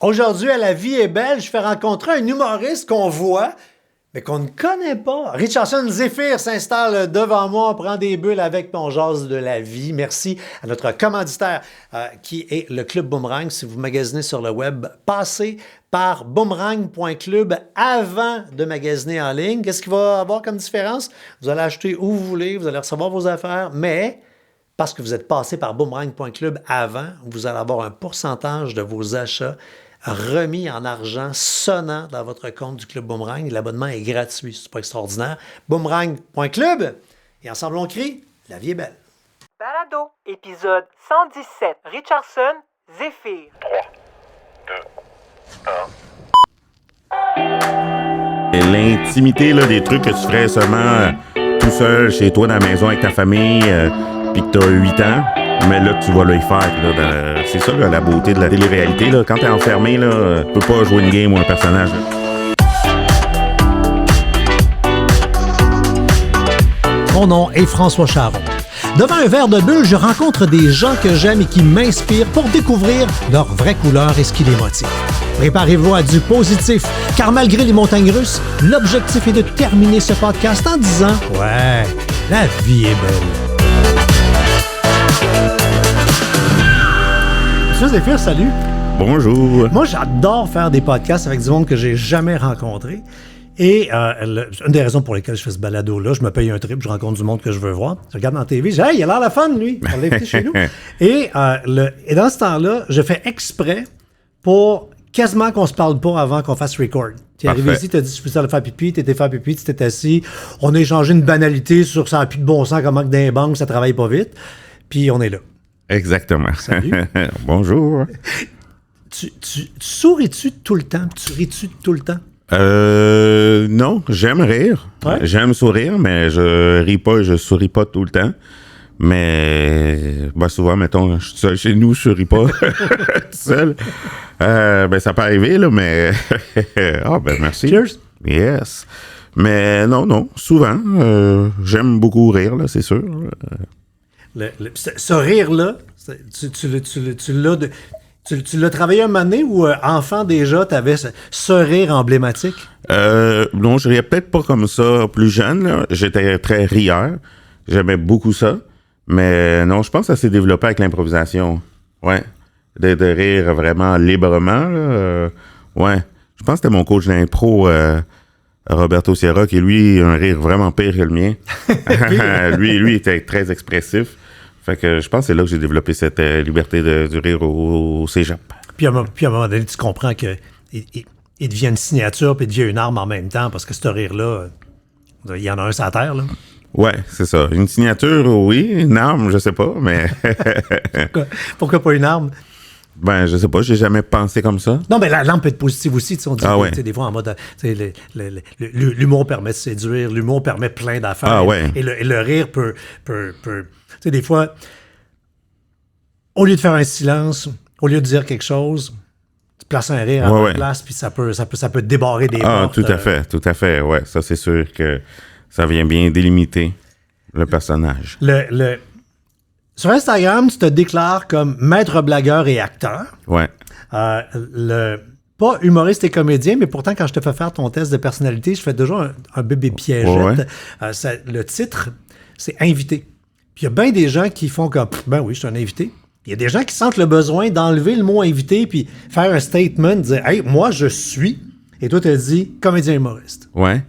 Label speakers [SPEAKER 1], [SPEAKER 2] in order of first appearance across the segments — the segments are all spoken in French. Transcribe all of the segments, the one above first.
[SPEAKER 1] Aujourd'hui, à La Vie est belle, je fais rencontrer un humoriste qu'on voit, mais qu'on ne connaît pas. Richardson Zéphyr s'installe devant moi, on prend des bulles avec mon jase de la vie. Merci à notre commanditaire qui est le Club Boomerang. Si vous magasinez sur le web, passez par boomerang.club avant de magasiner en ligne. Qu'est-ce qu'il va y avoir comme différence? Vous allez acheter où vous voulez, vous allez recevoir vos affaires, mais parce que vous êtes passé par boomerang.club avant, vous allez avoir un pourcentage de vos achats remis en argent sonnant dans votre compte du Club Boomerang. L'abonnement est gratuit, c'est pas extraordinaire. Boomerang.club. Et ensemble, on crie « La vie est belle ».
[SPEAKER 2] Balado, épisode 117. Richardson Zéphyr.
[SPEAKER 3] 3, 2, 1. Et l'intimité là, des trucs que tu ferais seulement tout seul chez toi dans la maison avec ta famille, puis que tu as 8 ans. Mais là, tu vas le faire. Là, c'est ça, là, la beauté de la télé-réalité. Là. Quand t'es enfermé, là, tu peux pas jouer une game ou un personnage. Là.
[SPEAKER 1] Mon nom est François Charon. Devant un verre de bulle, je rencontre des gens que j'aime et qui m'inspirent pour découvrir leur vraie couleur et ce qui les motive. Préparez-vous à du positif, car malgré les montagnes russes, l'objectif est de terminer ce podcast en disant « Ouais, la vie est belle ». Monsieur Zéphyr, salut.
[SPEAKER 3] Bonjour.
[SPEAKER 1] Moi, j'adore faire des podcasts avec du monde que j'ai jamais rencontré. Et une des raisons pour lesquelles je fais ce balado-là, je me paye un trip, je rencontre du monde que je veux voir. Je regarde dans la TV, je dis « Hey, il a l'air la fun, lui! » On l'a invité chez nous. Et dans ce temps-là, je fais exprès pour quasiment qu'on se parle pas avant qu'on fasse record. Tu es arrivé ici, tu as dit « Je peux aller faire pipi », tu étais faire pipi, tu t'es assis. On a échangé une banalité sur ça n'a plus de bon sens, comment que dans les banques, ça travaille pas vite. Puis on est là.
[SPEAKER 3] Exactement.
[SPEAKER 1] Salut.
[SPEAKER 3] Bonjour.
[SPEAKER 1] Tu souris-tu tout le temps? Tu ris-tu tout le temps?
[SPEAKER 3] Non, j'aime rire.
[SPEAKER 1] Ouais?
[SPEAKER 3] J'aime sourire, mais je ris pas et je souris pas tout le temps. Mais souvent, mettons, je suis seul chez nous, je souris pas tout seul. Ça peut arriver, là, mais... merci.
[SPEAKER 1] Cheers.
[SPEAKER 3] Yes. Mais non, souvent, j'aime beaucoup rire, là, c'est sûr.
[SPEAKER 1] Ce rire-là, tu l'as travaillé un moment donné ou enfant déjà, tu avais ce rire emblématique?
[SPEAKER 3] Non, je riais peut-être pas comme ça plus jeune. Là. J'étais très rieur. J'aimais beaucoup ça. Mais non, je pense que ça s'est développé avec l'improvisation. Ouais. De rire vraiment librement. Là. Ouais. Je pense que c'était mon coach d'impro, Roberto Sierra, qui lui, a un rire vraiment pire que le mien. lui était très expressif. Fait que je pense que c'est là que j'ai développé cette liberté du rire au cégep.
[SPEAKER 1] Puis à un moment donné, tu comprends qu'il devient une signature puis il devient une arme en même temps parce que ce rire-là, il y en a un sur la terre, là.
[SPEAKER 3] Ouais, c'est ça. Une signature, oui. Une arme, je sais pas, mais...
[SPEAKER 1] Pourquoi pas une arme?
[SPEAKER 3] Ben, je sais pas, j'ai jamais pensé comme ça.
[SPEAKER 1] Non, mais la lampe peut être positive aussi. On dit,
[SPEAKER 3] ouais.
[SPEAKER 1] Des fois, en mode, l'humour permet de séduire, l'humour permet plein d'affaires.
[SPEAKER 3] Ah ouais.
[SPEAKER 1] Et le rire peut tu sais, des fois, au lieu de faire un silence, au lieu de dire quelque chose, tu places un rire à la place, puis ça peut débarrer des portes.
[SPEAKER 3] Tout à fait, ouais. Ça, c'est sûr que ça vient bien délimiter le personnage.
[SPEAKER 1] Sur Instagram, tu te déclares comme maître blagueur et acteur.
[SPEAKER 3] Ouais.
[SPEAKER 1] Pas humoriste et comédien, mais pourtant, quand je te fais faire ton test de personnalité, je fais déjà un bébé piégette. Ouais. Le titre, c'est invité. Puis il y a bien des gens qui font comme « Ben oui, je suis un invité ». Il y a des gens qui sentent le besoin d'enlever le mot « invité » puis faire un statement, dire « Hey, moi, je suis ». Et toi, tu as dit « comédien humoriste ».
[SPEAKER 3] Ouais.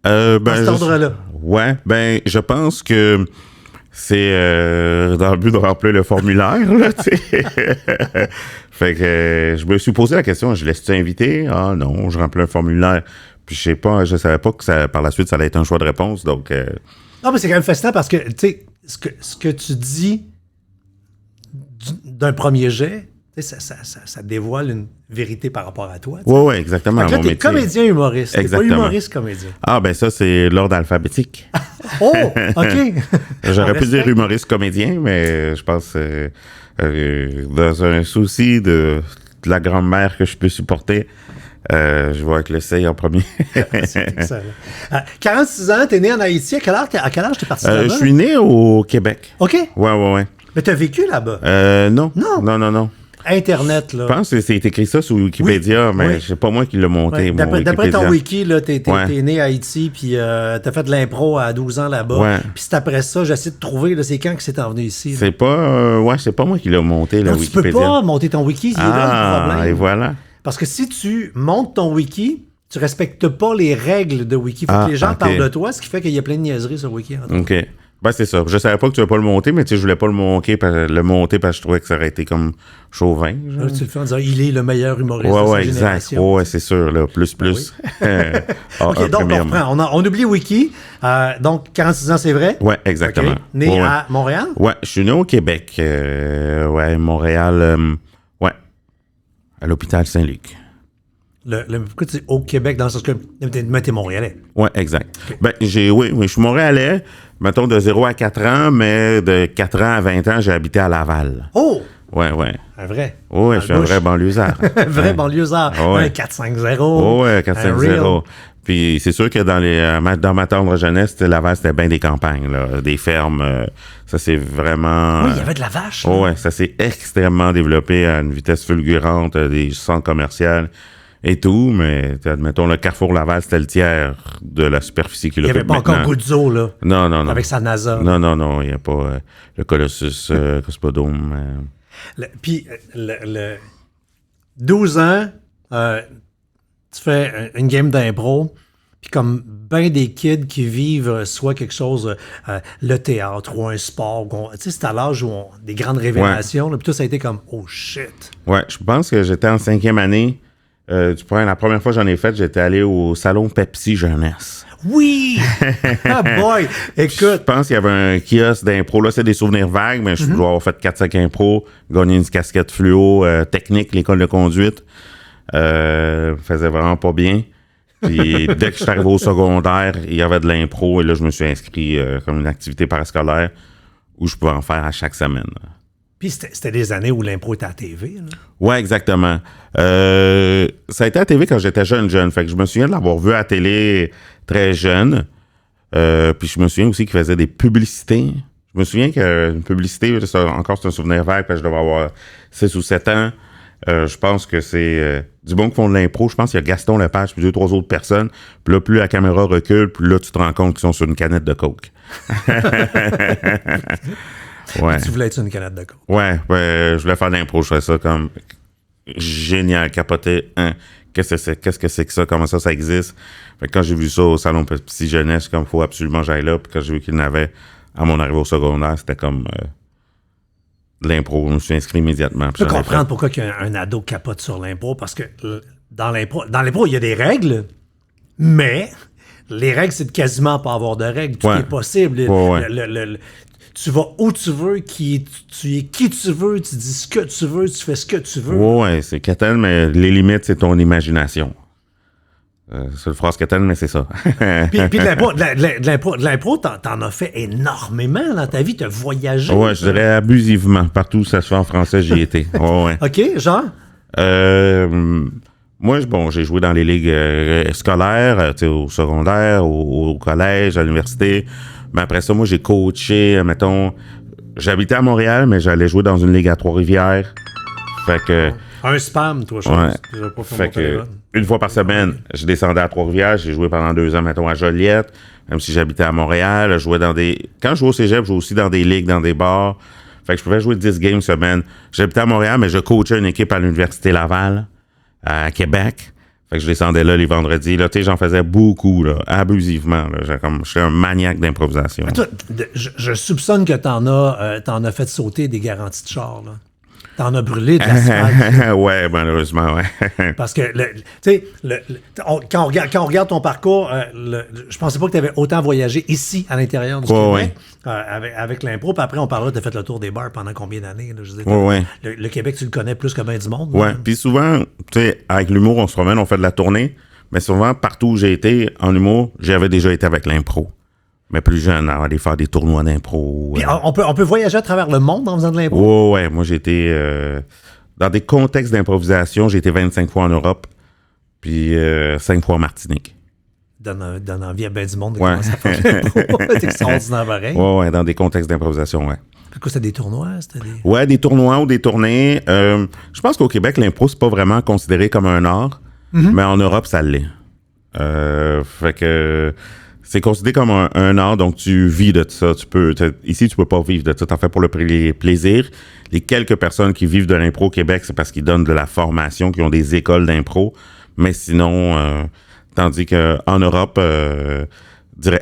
[SPEAKER 1] Dans cet ordre-là.
[SPEAKER 3] Ouais, je pense que c'est dans le but de remplir le formulaire, là, tu sais. Fait que je me suis posé la question, je laisse-tu inviter? Ah non, je remplis un formulaire. Puis je savais pas que par la suite, ça allait être un choix de réponse, donc...
[SPEAKER 1] Non, mais c'est quand même fascinant parce que, tu sais, ce que tu dis d'un premier jet, ça dévoile une vérité par rapport à toi.
[SPEAKER 3] Oui, exactement.
[SPEAKER 1] Donc là, t'es comédien humoriste. T'es pas humoriste comédien.
[SPEAKER 3] Ah, ben ça, c'est l'ordre alphabétique.
[SPEAKER 1] Oh, OK.
[SPEAKER 3] J'aurais pu dire humoriste comédien, mais je pense dans un souci de la grand-mère que je peux supporter, je vois avec le C en premier.
[SPEAKER 1] C'est excellent. 46 ans, t'es né en Haïti. À quel âge t'es parti là-bas?
[SPEAKER 3] Je suis né au Québec.
[SPEAKER 1] OK.
[SPEAKER 3] Ouais.
[SPEAKER 1] Mais t'as vécu là-bas?
[SPEAKER 3] Non.
[SPEAKER 1] Internet, là.
[SPEAKER 3] Je pense que c'est écrit ça sur Wikipédia, mais c'est pas moi qui l'ai monté.
[SPEAKER 1] Ouais, d'après ton wiki, là, t'es né à Haïti, puis t'as fait de l'impro à 12 ans là-bas.
[SPEAKER 3] Ouais.
[SPEAKER 1] Puis c'est après ça, j'essaie de trouver, là, c'est quand que c'est envenu ici. Là.
[SPEAKER 3] C'est pas moi qui l'ai monté, la Wikipédia.
[SPEAKER 1] Tu peux pas monter ton wiki, c'est là le problème.
[SPEAKER 3] Et voilà.
[SPEAKER 1] Parce que si tu montes ton wiki, tu respectes pas les règles de wiki. Faut que les gens parlent de toi, ce qui fait qu'il y a plein de niaiseries sur wiki.
[SPEAKER 3] OK. Ben, c'est ça. Je savais pas que tu vas pas le monter, mais tu sais, je voulais pas le monter parce que je trouvais que ça aurait été comme chauvin.
[SPEAKER 1] Là, tu le fais en disant, il est le meilleur humoriste de sa génération.
[SPEAKER 3] Ouais, c'est sûr, là. Plus.
[SPEAKER 1] OK, donc on reprend. On oublie wiki. Donc, 46 ans, c'est vrai?
[SPEAKER 3] Ouais, exactement.
[SPEAKER 1] Okay. Né à Montréal?
[SPEAKER 3] Ouais, je suis né au Québec. Montréal, à l'hôpital Saint-Luc.
[SPEAKER 1] Pourquoi tu dis au Québec dans le sens que t'es Montréalais?
[SPEAKER 3] Ouais, exact. Okay. Ben, je suis Montréalais, mettons de 0 à 4 ans, mais de 4 ans à 20 ans, j'ai habité à Laval.
[SPEAKER 1] Oh!
[SPEAKER 3] Ouais.
[SPEAKER 1] Un vrai?
[SPEAKER 3] Ouais, je suis un vrai banlieusard.
[SPEAKER 1] Un vrai banlieusard.
[SPEAKER 3] Ouais.
[SPEAKER 1] Un 4-5-0.
[SPEAKER 3] Ouais, 4-5-0. Puis c'est sûr que dans ma tendre jeunesse, Laval, c'était bien des campagnes, là, des fermes. Ça c'est vraiment...
[SPEAKER 1] Oui, il y avait de la vache.
[SPEAKER 3] Ouais, ça s'est extrêmement développé à une vitesse fulgurante, des centres commerciaux et tout, mais admettons, le Carrefour Laval, c'était le tiers de la superficie qu'il occupe.
[SPEAKER 1] Il n'y avait pas encore Guzzo, là.
[SPEAKER 3] Non.
[SPEAKER 1] Avec sa NASA.
[SPEAKER 3] Non, il n'y a pas le Colossus Cosmodome.
[SPEAKER 1] Puis, 12 ans, tu fais une game d'impro, puis comme ben des kids qui vivent soit quelque chose, le théâtre ou un sport, tu sais, c'est à l'âge où des grandes révélations, puis tout ça a été comme, oh shit.
[SPEAKER 3] Ouais, je pense que j'étais en 5e année. La première fois que j'en ai fait, j'étais allé au salon Pepsi Jeunesse.
[SPEAKER 1] Oui! Ah boy! Écoute.
[SPEAKER 3] Je pense qu'il y avait un kiosque d'impro. Là, c'est des souvenirs vagues, mais je dois avoir fait 4-5 impro, gagné une casquette fluo, technique, l'école de conduite. Faisait vraiment pas bien. Puis dès que je suis arrivé au secondaire, il y avait de l'impro et là, je me suis inscrit comme une activité parascolaire où je pouvais en faire à chaque semaine.
[SPEAKER 1] Puis c'était des années où l'impro était à la TV, là.
[SPEAKER 3] Ouais, exactement. Ça a été à la TV quand j'étais jeune. Fait que je me souviens de l'avoir vu à la télé très jeune. Puis je me souviens aussi qu'il faisait des publicités. Je me souviens qu'une publicité, c'est un souvenir vague, parce que je devais avoir 6 ou 7 ans. Je pense que c'est du bon qui font de l'impro. Je pense qu'il y a Gaston Lepage puis 2-3 autres personnes. Puis là, plus la caméra recule, plus là, tu te rends compte qu'ils sont sur une canette de coke. Ouais.
[SPEAKER 1] Tu voulais être sur une canette de coke.
[SPEAKER 3] Ouais, je voulais faire de l'impro. Je faisais ça comme génial, capoté. Qu'est-ce que c'est que ça? Comment ça existe? Fait que quand j'ai vu ça au salon Petit Jeunesse, comme il faut absolument que j'aille là. Puis quand j'ai vu qu'il y en avait à mon arrivée au secondaire, c'était comme de l'impro. Je me suis inscrit immédiatement.
[SPEAKER 1] Je peux comprendre pourquoi un ado capote sur l'impro, parce que dans l'impro, il y a des règles, mais les règles, c'est de quasiment pas avoir de règles. Tout est possible. Tu vas où tu veux, tu es qui tu veux, tu dis ce que tu veux, tu fais ce que tu veux.
[SPEAKER 3] Ouais, c'est Catel, mais les limites, c'est ton imagination. C'est le phrase Catel, mais c'est ça.
[SPEAKER 1] puis de l'impro, t'en as fait énormément dans ta vie, t'as voyagé.
[SPEAKER 3] Ouais, je dirais abusivement. Partout où ça se fait en français, j'y étais. Ouais.
[SPEAKER 1] OK, genre?
[SPEAKER 3] Moi, j'ai joué dans les ligues scolaires, au secondaire, au collège, à l'université. Mais après ça, moi, j'ai coaché, mettons... J'habitais à Montréal, mais j'allais jouer dans une ligue à Trois-Rivières. Fait que...
[SPEAKER 1] Un spam, toi, je
[SPEAKER 3] pense. Fait que, une fois par semaine, je descendais à Trois-Rivières. J'ai joué pendant 2 ans, mettons, à Joliette. Même si j'habitais à Montréal, je jouais dans des... Quand je jouais au cégep, je jouais aussi dans des ligues, dans des bars. Fait que je pouvais jouer 10 games semaine. J'habitais à Montréal, mais je coachais une équipe à l'Université Laval, à Québec. Fait que je descendais là les vendredis. Là, tu sais, j'en faisais beaucoup, là, abusivement. Là. Je suis un maniaque d'improvisation.
[SPEAKER 1] Toi, je soupçonne que t'en as fait sauter des garanties de char, là. T'en as brûlé de l'asphalte.
[SPEAKER 3] Ouais, malheureusement, ouais.
[SPEAKER 1] Parce que, tu sais, quand on regarde ton parcours, je pensais pas que tu avais autant voyagé ici, à l'intérieur du Québec, avec l'impro. Puis après, on parlera, tu as fait le tour des bars pendant combien d'années? Là, je veux dire, le Québec, tu le connais plus que bien du monde.
[SPEAKER 3] Ouais, puis souvent, tu sais, avec l'humour, on se promène, on fait de la tournée. Mais souvent, partout où j'ai été en humour, j'avais déjà été avec l'impro. Mais plus jeune, à aller faire des tournois d'impro.
[SPEAKER 1] Puis on peut voyager à travers le monde en faisant de l'impro?
[SPEAKER 3] Ouais. Moi, j'ai été dans des contextes d'improvisation. J'ai été 25 fois en Europe, puis 5 fois en Martinique.
[SPEAKER 1] donne envie à bien du monde de
[SPEAKER 3] Ouais.
[SPEAKER 1] commencer à faire de l'impro. C'est extraordinaire pareil.
[SPEAKER 3] Ouais, dans des contextes d'improvisation, ouais.
[SPEAKER 1] Quoi, c'était des tournois? C'était des...
[SPEAKER 3] Ouais, des tournois ou des tournées. Je pense qu'au Québec, l'impro, c'est pas vraiment considéré comme un art, mais en Europe, ça l'est. Fait que c'est considéré comme un art, donc tu vis de ça. Ici, tu peux pas vivre de ça. T'en fais pour le plaisir. Les quelques personnes qui vivent de l'impro au Québec, c'est parce qu'ils donnent de la formation, qui ont des écoles d'impro. Mais sinon, tandis qu'en Europe,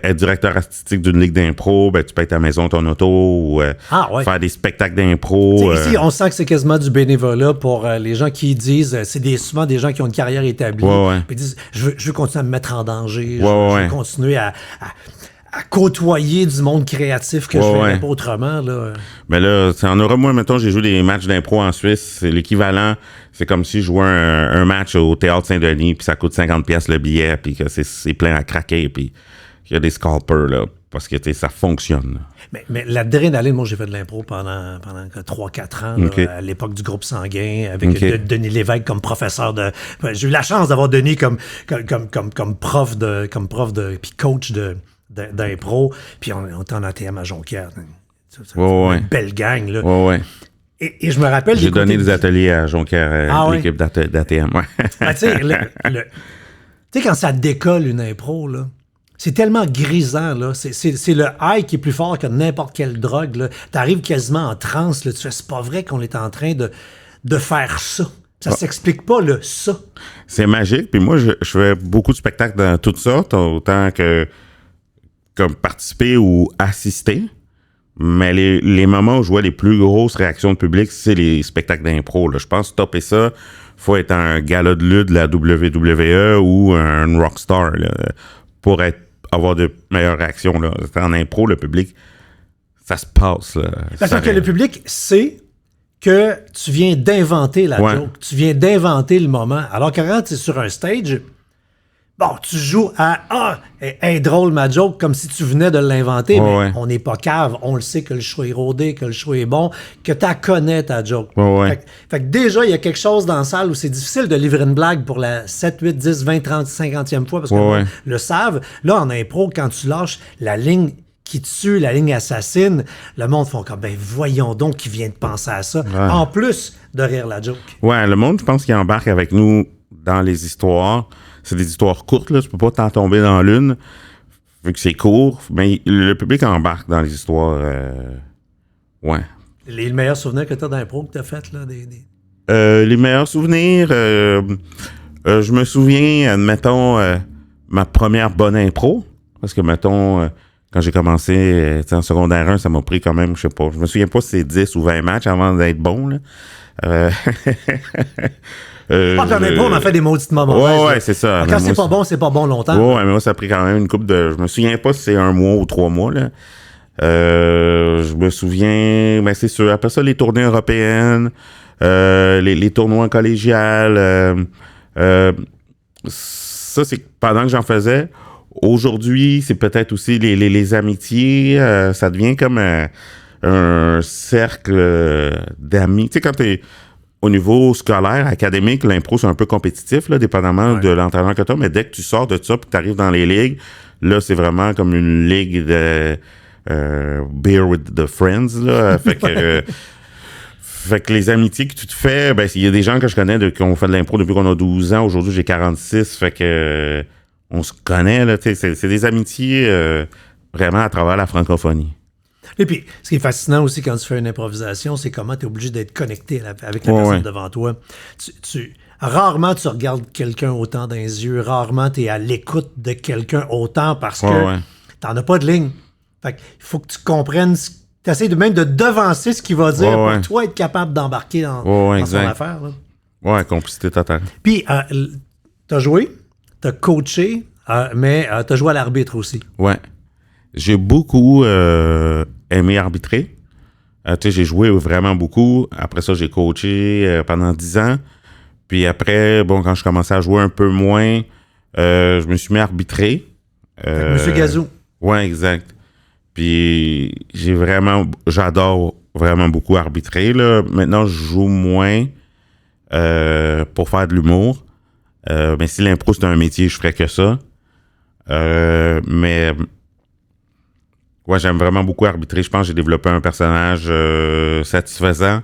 [SPEAKER 3] être directeur artistique d'une ligue d'impro, ben, tu peux être à la maison, ton auto, ou faire des spectacles d'impro.
[SPEAKER 1] Ici, on sent que c'est quasiment du bénévolat pour les gens qui disent, c'est souvent des gens qui ont une carrière établie, puis ils disent, je veux continuer à me mettre en danger, je veux continuer à côtoyer du monde créatif que je ne ferais pas autrement. Là.
[SPEAKER 3] Mais là, en Europe, moi, mettons, j'ai joué des matchs d'impro en Suisse. C'est l'équivalent. C'est comme si je jouais un match au Théâtre Saint-Denis, puis ça coûte 50$ le billet, puis que c'est plein à craquer, puis il y a des scalpers, là, parce que ça fonctionne.
[SPEAKER 1] Mais l'adrénaline, moi, j'ai fait de l'impro pendant 3-4 ans, là, à l'époque du groupe Sanguin, avec Denis Lévesque comme professeur de... J'ai eu la chance d'avoir Denis comme prof de puis coach d'impro, puis on était en ATM à Jonquière. Une belle gang, là. Et je me rappelle...
[SPEAKER 3] J'ai donné des ateliers à Jonquière, l'équipe d'ATM.
[SPEAKER 1] Tu sais, quand ça décolle une impro, là, c'est tellement grisant, là. C'est le high qui est plus fort que n'importe quelle drogue, là. T'arrives quasiment en transe, là. Tu fais, c'est pas vrai qu'on est en train de faire ça. Ça s'explique pas, le ça.
[SPEAKER 3] C'est magique. Puis moi, je fais beaucoup de spectacles dans toutes sortes, autant que comme participer ou assister. Mais les moments où je vois les plus grosses réactions de public, c'est les spectacles d'impro, là. Je pense que topper ça, faut être un gala de lutte de la WWE ou un rockstar, là, pour avoir de meilleures réactions, là. En impro, le public, ça se passe, là.
[SPEAKER 1] Parce que le public sait que tu viens d'inventer la joke. Tu viens d'inventer le moment. Alors que quand tu es sur un stage, bon, tu joues à est drôle ma joke, comme si tu venais de l'inventer, mais on n'est pas cave. On le sait que le show est rodé, que le show est bon, que tu connais ta joke. Fait que déjà, il y a quelque chose dans la salle où c'est difficile de livrer une blague pour la 7, 8, 10, 20, 30, 50e fois, parce que le savent. Là, en impro, quand tu lâches la ligne qui tue, la ligne assassine, le monde font comme, ben voyons donc qui vient de penser à ça, en plus de rire la joke.
[SPEAKER 3] Ouais, le monde, je pense qu'il embarque avec nous dans les histoires. C'est des histoires courtes, là, tu peux pas t'en tomber dans l'une, vu que c'est court, mais le public embarque dans les histoires,
[SPEAKER 1] Les meilleurs souvenirs que tu as d'impro que tu as fait, là,
[SPEAKER 3] les meilleurs souvenirs, je me souviens, admettons, ma première bonne impro, parce que, mettons, quand j'ai commencé en secondaire 1, ça m'a pris quand même, je sais pas, je me souviens pas si c'est 10 ou 20 matchs avant d'être bon, là.
[SPEAKER 1] On a fait des maudites moments.
[SPEAKER 3] Ouais, c'est ça.
[SPEAKER 1] Quand c'est pas bon longtemps.
[SPEAKER 3] Ouais, mais moi, ça a pris quand même une couple de... Je me souviens pas si c'est 1 mois ou 3 mois, là. Je me souviens... Ben, c'est sûr. Après ça, les tournées européennes, les tournois collégiales. Ça, c'est pendant que j'en faisais. Aujourd'hui, c'est peut-être aussi les amitiés. Ça devient comme un cercle d'amis. Tu sais, quand t'es au niveau scolaire, académique, l'impro, c'est un peu compétitif, là, dépendamment de l'entraîneur que tu as, mais dès que tu sors de ça et que tu arrives dans les ligues, là, c'est vraiment comme une ligue de beer with the friends, là. Fait que les amitiés que tu te fais, ben, il y a des gens que je connais qui ont fait de l'impro depuis qu'on a 12 ans. Aujourd'hui, j'ai 46, fait que on se connaît, là, tu sais, c'est des amitiés vraiment à travers la francophonie.
[SPEAKER 1] Et puis, ce qui est fascinant aussi quand tu fais une improvisation, c'est comment tu es obligé d'être connecté avec la personne devant toi. Rarement tu regardes quelqu'un autant dans les yeux, rarement tu es à l'écoute de quelqu'un autant parce que t'en as pas de ligne. Fait qu'il faut que tu comprennes, tu essaies même de devancer ce qu'il va dire pour toi être capable d'embarquer dans son affaire. Là.
[SPEAKER 3] Ouais, complicité totale.
[SPEAKER 1] Puis, t'as joué, t'as coaché, mais t'as joué à l'arbitre aussi.
[SPEAKER 3] Ouais. J'ai beaucoup aimé arbitrer. Tu sais, j'ai joué vraiment beaucoup. Après ça, j'ai coaché pendant 10 ans. Puis après, bon, quand je commençais à jouer un peu moins, je me suis mis à arbitrer.
[SPEAKER 1] Monsieur Gazou.
[SPEAKER 3] Ouais, exact. Puis j'adore vraiment beaucoup arbitrer, là. Maintenant, je joue moins pour faire de l'humour. Mais si l'impro, c'est un métier, je ferais que ça. Mais ouais, j'aime vraiment beaucoup arbitrer. Je pense que j'ai développé un personnage satisfaisant.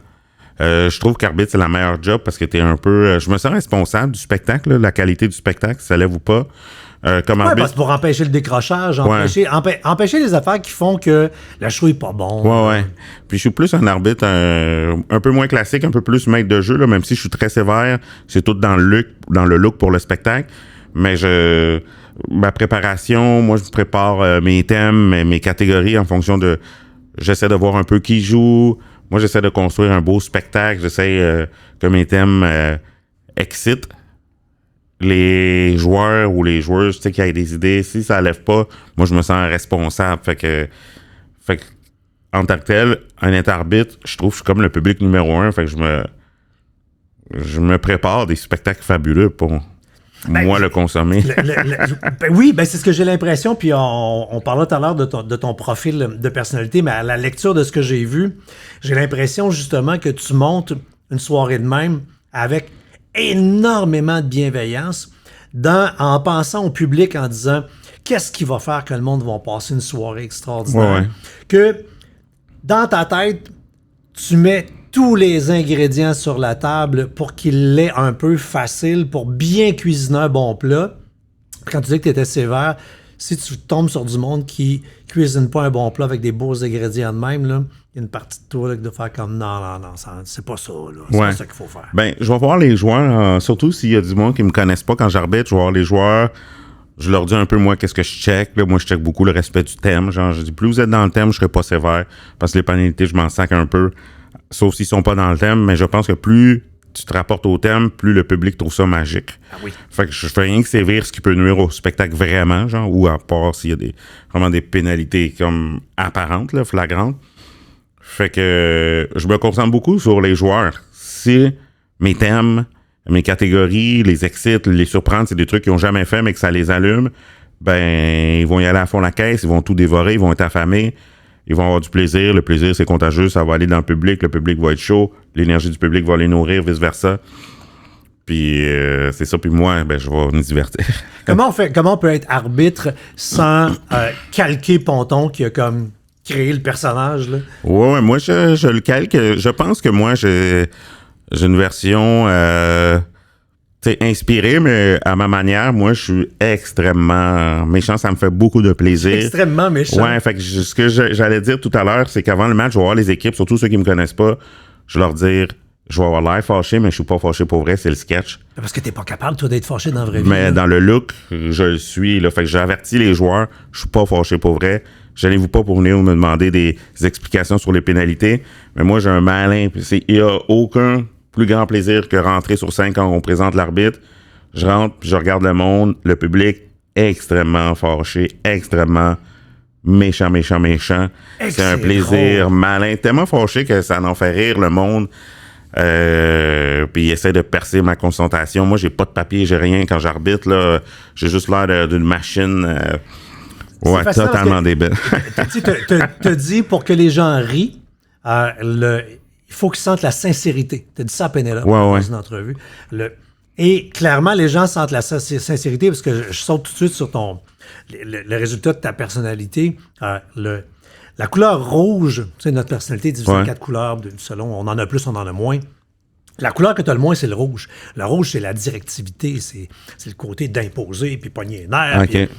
[SPEAKER 3] Je trouve qu'arbitre, c'est la meilleure job parce que t'es un peu... je me sens responsable du spectacle, là, la qualité du spectacle, si ça lève ou pas. Comme arbitre...
[SPEAKER 1] parce que pour empêcher le décrochage, empêcher les affaires qui font que le show est pas bon.
[SPEAKER 3] Ouais. Puis je suis plus un arbitre un peu moins classique, un peu plus maître de jeu, là, même si je suis très sévère. C'est tout dans le look pour le spectacle. Mais ma préparation, moi, je prépare mes thèmes, mes catégories en fonction de... J'essaie de voir un peu qui joue. Moi, j'essaie de construire un beau spectacle. J'essaie que mes thèmes excitent les joueurs ou les joueuses, tu sais, qui aient des idées. Si ça lève pas, moi, je me sens responsable. Fait que en tant que tel, un interarbitre, je trouve que je suis comme le public numéro 1. Fait que je me prépare des spectacles fabuleux pour moi le consommer.
[SPEAKER 1] Oui, c'est ce que j'ai l'impression. Puis on parlait tout à l'heure de ton profil de personnalité, mais à la lecture de ce que j'ai vu, j'ai l'impression justement que tu montes une soirée de même avec énormément de bienveillance en pensant au public en disant qu'est-ce qui va faire que le monde va passer une soirée extraordinaire.
[SPEAKER 3] Ouais.
[SPEAKER 1] Que dans ta tête, tu mets tous les ingrédients sur la table pour qu'il l'ait un peu facile pour bien cuisiner un bon plat. Quand tu dis que tu étais sévère, si tu tombes sur du monde qui cuisine pas un bon plat avec des beaux ingrédients de même, là, il y a une partie de toi là, qui doit faire comme non, c'est pas ça. Là. C'est pas ça qu'il faut faire.
[SPEAKER 3] Ben, je vais voir les joueurs, surtout s'il y a du monde qui me connaissent pas quand j'arbitre, je vais voir les joueurs. Je leur dis un peu, moi, qu'est-ce que je check. Là, moi, je check beaucoup le respect du thème. Genre, je dis, plus vous êtes dans le thème, je serai pas sévère. Parce que les pénalités, je m'en sac un peu. Sauf s'ils sont pas dans le thème. Mais je pense que plus tu te rapportes au thème, plus le public trouve ça magique.
[SPEAKER 1] Ah oui.
[SPEAKER 3] Fait que je fais rien que sévir ce qui peut nuire au spectacle vraiment, genre, ou à part s'il y a vraiment des pénalités comme apparentes, là, flagrantes. Fait que je me concentre beaucoup sur les joueurs. Si mes thèmes, mes catégories, les excitent, les surprendre, c'est des trucs qu'ils n'ont jamais fait, mais que ça les allume, ben, ils vont y aller à fond la caisse, ils vont tout dévorer, ils vont être affamés, ils vont avoir du plaisir. Le plaisir, c'est contagieux, ça va aller dans le public va être chaud, l'énergie du public va les nourrir, vice-versa. Puis c'est ça, puis moi, ben, je vais me divertir.
[SPEAKER 1] Comment on peut être arbitre sans calquer Ponton qui a comme créé le personnage, là?
[SPEAKER 3] Ouais, moi, je le calque. Je pense que moi, j'ai une version inspirée, mais à ma manière, moi, je suis extrêmement méchant. Ça me fait beaucoup de plaisir.
[SPEAKER 1] Extrêmement méchant.
[SPEAKER 3] Ouais, fait que ce que j'allais dire tout à l'heure, c'est qu'avant le match, je vais voir les équipes, surtout ceux qui me connaissent pas, je vais leur dire, je vais avoir l'air fâché, mais je suis pas fâché pour vrai, c'est le sketch.
[SPEAKER 1] Parce que t'es pas capable, toi, d'être fâché dans la vraie vie.
[SPEAKER 3] Mais
[SPEAKER 1] là.
[SPEAKER 3] dans le look, je le suis, là. Fait que j'avertis les joueurs, je suis pas fâché pour vrai. Gênez-vous pas pour venir me demander des explications sur les pénalités. Mais moi, j'ai un malin. Il y a aucun plus grand plaisir que rentrer sur scène quand on présente l'arbitre. Je rentre, puis je regarde le monde, le public extrêmement fâché, extrêmement méchant. C'est un plaisir malin, tellement fâché que ça en fait rire le monde. Puis il essaie de percer ma concentration. Moi, j'ai pas de papier, j'ai rien quand j'arbitre, là. J'ai juste l'air d'une machine. Ouais, totalement débile.
[SPEAKER 1] Tu te dis, pour que les gens rient, il faut qu'ils sentent la sincérité. Tu as dit ça à Pénélope dans une entrevue. Et clairement, les gens sentent la sincérité parce que je saute tout de suite sur le résultat de ta personnalité. La couleur rouge, tu sais, notre personnalité est divisée en 4 couleurs, selon on en a plus, on en a moins. La couleur que tu as le moins, c'est le rouge. Le rouge, c'est la directivité, c'est le côté d'imposer, puis pogner les nerfs.
[SPEAKER 3] Okay.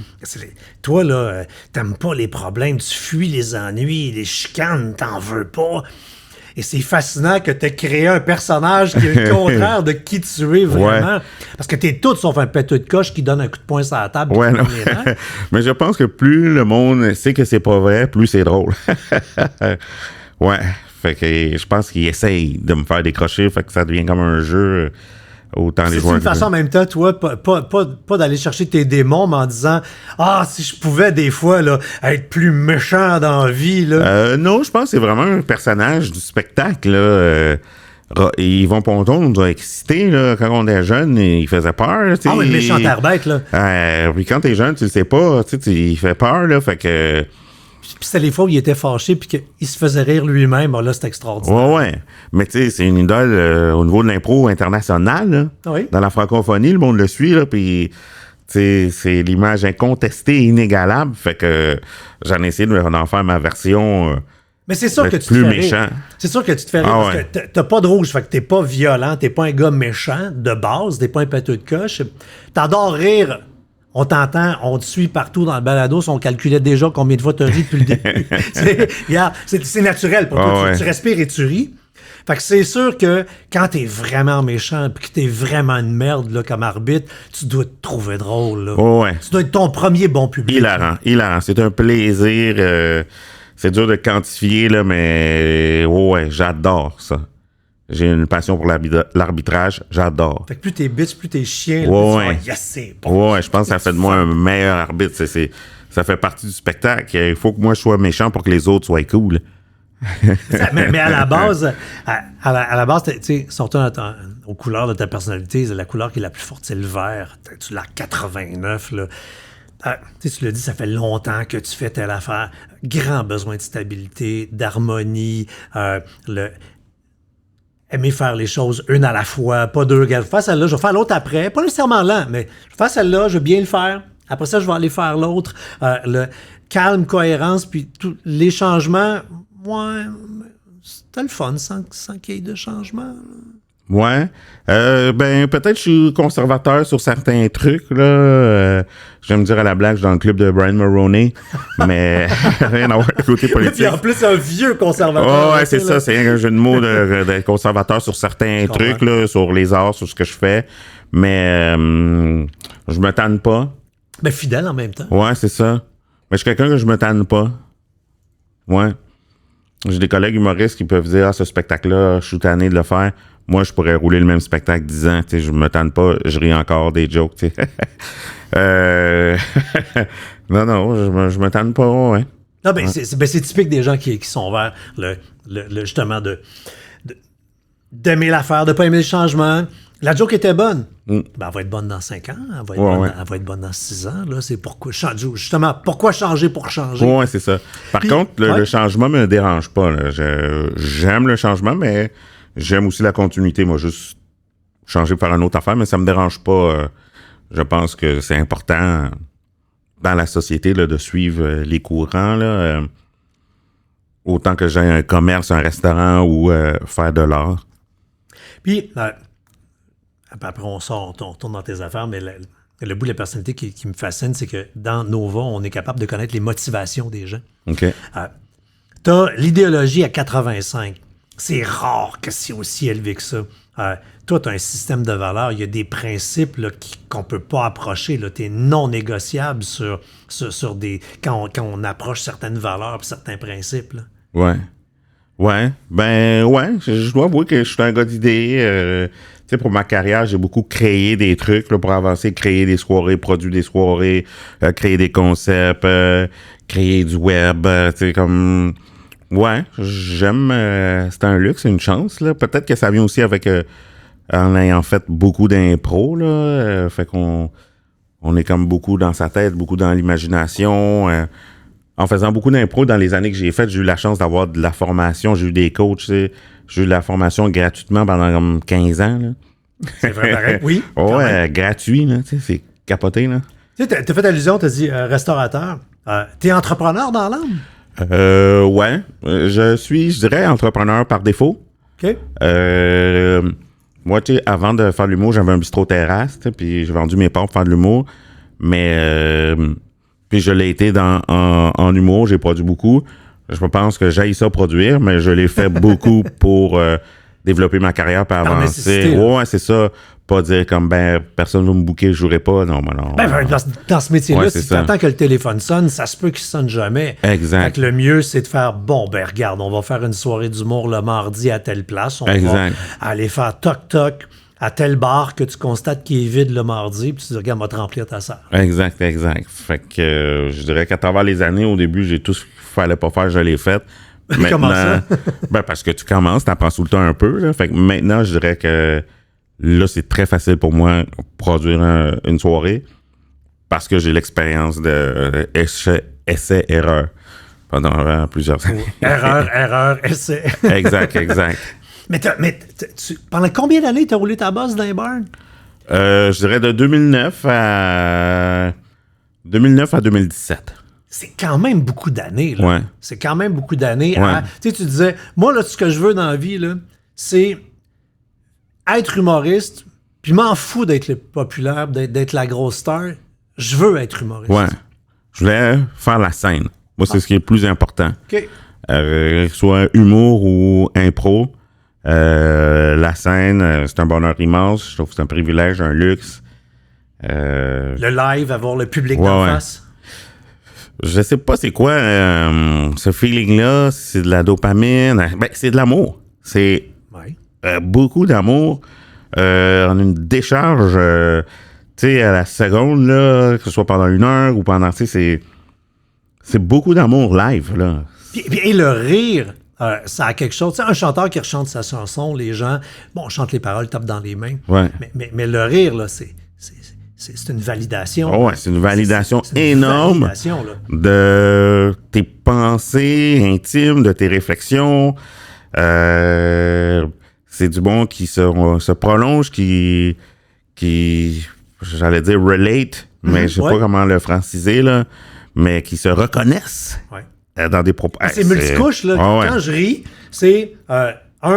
[SPEAKER 1] Toi, là, t'aimes pas les problèmes, tu fuis les ennuis, les chicanes, t'en veux pas. Et c'est fascinant que tu aies créé un personnage qui est le contraire de qui tu es vraiment. Ouais. Parce que t'es tout sauf un péteux de coche qui donne un coup de poing sur la table.
[SPEAKER 3] Ouais, non. Mais je pense que plus le monde sait que c'est pas vrai, plus c'est drôle. Ouais. Fait que je pense qu'il essaye de me faire décrocher, fait que ça devient comme un jeu. Autant les joueurs.
[SPEAKER 1] C'est une façon en même temps, toi, pas d'aller chercher tes démons, mais en disant si je pouvais des fois là, être plus méchant dans la vie. Là.
[SPEAKER 3] Non, je pense que c'est vraiment un personnage du spectacle. Là. Et Yvon Ponton nous a excités là, quand on était jeunes, il faisait peur.
[SPEAKER 1] Ah oui, le méchant terre-bête, là.
[SPEAKER 3] Puis quand t'es jeune, tu le sais pas, il fait peur, là, fait que.
[SPEAKER 1] Puis c'était les fois où il était fâché puis qu'il se faisait rire lui-même. Là, c'était extraordinaire.
[SPEAKER 3] Ouais. Mais tu sais, c'est une idole au niveau de l'impro international. Là.
[SPEAKER 1] Oui.
[SPEAKER 3] Dans la francophonie, le monde le suit. Là, puis, c'est l'image incontestée et inégalable. Fait que j'en ai essayé d'en faire ma version
[SPEAKER 1] mais c'est sûr que tu
[SPEAKER 3] plus
[SPEAKER 1] te fais
[SPEAKER 3] méchant.
[SPEAKER 1] rire. C'est sûr que tu te fais rire parce que t'as pas de rouge, fait que t'es pas violent, t'es pas un gars méchant de base, t'es pas un pâteux de coche. T'adores rire. On t'entend, on te suit partout dans le balado, on calculait déjà combien de fois tu ris depuis le début. c'est naturel pour toi. Tu respires et tu ris. Fait que c'est sûr que quand t'es vraiment méchant et que t'es vraiment une merde là, comme arbitre, tu dois te trouver drôle. Là. Tu dois être ton premier bon public.
[SPEAKER 3] Hilarant. C'est un plaisir. C'est dur de quantifier, là, mais j'adore ça. J'ai une passion pour l'arbitrage, j'adore.
[SPEAKER 1] Fait que plus t'es bitch, plus t'es chien, c'est
[SPEAKER 3] bon. Je pense que ça fait de moi un meilleur arbitre. Ça fait partie du spectacle. Il faut que moi je sois méchant pour que les autres soient cool.
[SPEAKER 1] mais à la base, tu sais, surtout aux couleurs de ta personnalité, la couleur qui est la plus forte, c'est le vert. Tu l'as 89, là. Tu l'as dit, ça fait longtemps que tu fais telle affaire. Grand besoin de stabilité, d'harmonie, aimer faire les choses une à la fois, pas deux. Je vais faire celle-là, je vais faire l'autre après. Pas nécessairement lent, mais je vais faire celle-là, je vais bien le faire. Après ça, je vais aller faire l'autre. Le calme, cohérence, puis tous les changements, c'était le fun sans qu'il y ait de changement.
[SPEAKER 3] Ouais. Peut-être je suis conservateur sur certains trucs, là. Je vais me dire à la blague, je suis dans le club de Brian Mulroney, mais rien à voir avec le côté politique.
[SPEAKER 1] Puis en plus, un vieux conservateur.
[SPEAKER 3] C'est ça. C'est un jeu de mots d'être conservateur sur certains trucs, là, sur les arts, sur ce que je fais. Mais je me tanne pas.
[SPEAKER 1] Mais fidèle en même temps.
[SPEAKER 3] Ouais, c'est ça. Mais je suis quelqu'un que je me tanne pas. Ouais. J'ai des collègues humoristes qui peuvent dire, ce spectacle-là, je suis tanné de le faire. Moi, je pourrais rouler le même spectacle 10 ans, tu sais, je me tanne pas, je ris encore des jokes, tu sais. Non, je me tanne pas, ouais.
[SPEAKER 1] Non, c'est typique des gens qui sont vers justement d'aimer l'affaire, de pas aimer le changement. La joke était bonne. Elle va être bonne dans 5 ans, elle va être bonne dans 6 ans, là. C'est pourquoi changer pour changer?
[SPEAKER 3] Ouais, c'est ça. Par contre, le changement me dérange pas, là. J'aime le changement, mais j'aime aussi la continuité. Moi, juste changer par une autre affaire, mais ça me dérange pas. Je pense que c'est important dans la société là, de suivre les courants. Là, autant que j'ai un commerce, un restaurant ou faire de l'art.
[SPEAKER 1] Puis, après on tourne dans tes affaires, mais le bout de la personnalité qui me fascine, c'est que dans Nova, on est capable de connaître les motivations des gens.
[SPEAKER 3] OK.
[SPEAKER 1] T'as l'idéologie à 85. C'est rare que c'est aussi élevé que ça. Toi, tu as un système de valeurs. Il y a des principes là, qu'on ne peut pas approcher. Tu es non négociable sur des. Quand on approche certaines valeurs et certains principes. Là.
[SPEAKER 3] Ouais. Je dois avouer que je suis un gars d'idées. Tu sais, pour ma carrière, j'ai beaucoup créé des trucs là, pour avancer, créer des soirées, produire des soirées, créer des concepts, créer du web. Tu sais, comme. Ouais, j'aime. C'est un luxe, c'est une chance. Là. Peut-être que ça vient aussi avec en ayant fait beaucoup d'impro. Là, fait qu'on est comme beaucoup dans sa tête, beaucoup dans l'imagination. En faisant beaucoup d'impro dans les années que j'ai faites, j'ai eu la chance d'avoir de la formation. J'ai eu des coachs. Tu sais, j'ai eu de la formation gratuitement pendant comme 15 ans. Là.
[SPEAKER 1] C'est vrai, pareil. Oui.
[SPEAKER 3] Gratuit, là. Tu sais, c'est capoté, là.
[SPEAKER 1] Tu sais, t'as fait allusion, t'as dit restaurateur. T'es entrepreneur dans l'âme?
[SPEAKER 3] Ouais. Je dirais, entrepreneur par défaut.
[SPEAKER 1] OK.
[SPEAKER 3] Moi, tu sais, avant de faire de l'humour, j'avais un bistrot-terrasse, puis j'ai vendu mes parts pour faire de l'humour. Mais, puis je l'ai été en humour, j'ai produit beaucoup. Je pense que j'aille ça produire, mais je l'ai fait beaucoup pour développer ma carrière, pour avancer. Ouais, c'est ça. Pas dire comme, personne ne va me booker, je jouerai pas. Non.
[SPEAKER 1] Dans ce métier-là, si tu attends que le téléphone sonne, ça se peut qu'il sonne jamais.
[SPEAKER 3] Exact.
[SPEAKER 1] Fait que le mieux, c'est de faire, regarde, on va faire une soirée d'humour le mardi à telle place. On va aller faire toc-toc à tel bar que tu constates qu'il est vide le mardi, puis tu dis, regarde, on va te remplir ta salle.
[SPEAKER 3] Exact. Fait que je dirais qu'à travers les années, au début, j'ai tout ce qu'il fallait pas faire, je l'ai fait. Maintenant, comment ça? Parce que tu commences, t'apprends tout le temps un peu. Là. Fait que maintenant, je dirais que là, c'est très facile pour moi de produire une soirée parce que j'ai l'expérience de essai-erreur pendant plusieurs années.
[SPEAKER 1] Erreur, essai.
[SPEAKER 3] Exact.
[SPEAKER 1] Mais pendant combien d'années t'as roulé ta bosse dans les bars?
[SPEAKER 3] Je dirais de 2009 à 2017.
[SPEAKER 1] C'est quand même beaucoup d'années, là.
[SPEAKER 3] Ouais.
[SPEAKER 1] C'est quand même beaucoup d'années.
[SPEAKER 3] Ouais.
[SPEAKER 1] Tu sais, tu disais, moi, là, ce que je veux dans la vie, là, c'est être humoriste, puis m'en fous d'être le populaire, d'être la grosse star. Je veux être humoriste.
[SPEAKER 3] Ouais. Je voulais faire la scène. Moi, c'est ce qui est le plus important.
[SPEAKER 1] OK.
[SPEAKER 3] Que ce soit humour ou impro, la scène, c'est un bonheur immense. Je trouve que c'est un privilège, un luxe.
[SPEAKER 1] Le live, avoir le public
[SPEAKER 3] Ouais,
[SPEAKER 1] d'en
[SPEAKER 3] ouais.
[SPEAKER 1] face.
[SPEAKER 3] Je sais pas c'est quoi ce feeling-là. C'est de la dopamine. Ben, c'est de l'amour. C'est
[SPEAKER 1] Ouais.
[SPEAKER 3] beaucoup d'amour. On a une décharge, tu sais, à la seconde, là, que ce soit pendant 1 heure ou pendant, tu sais, c'est beaucoup d'amour live, là.
[SPEAKER 1] Et le rire, ça a quelque chose. Tu sais, un chanteur qui rechante sa chanson, les gens, bon, chante les paroles, tape dans les mains.
[SPEAKER 3] Ouais.
[SPEAKER 1] Mais le rire, là, c'est une validation.
[SPEAKER 3] Oh ouais, c'est une validation
[SPEAKER 1] C'est une
[SPEAKER 3] énorme
[SPEAKER 1] validation, là.
[SPEAKER 3] de tes pensées intimes, de tes réflexions. C'est du bon qui se prolonge, qui j'allais dire relate, mais je sais
[SPEAKER 1] ouais.
[SPEAKER 3] pas comment le franciser, là, mais qui se reconnaissent
[SPEAKER 1] Ouais.
[SPEAKER 3] dans des propos.
[SPEAKER 1] C'est multicouche, là.
[SPEAKER 3] Ouais, ouais.
[SPEAKER 1] Quand je ris, c'est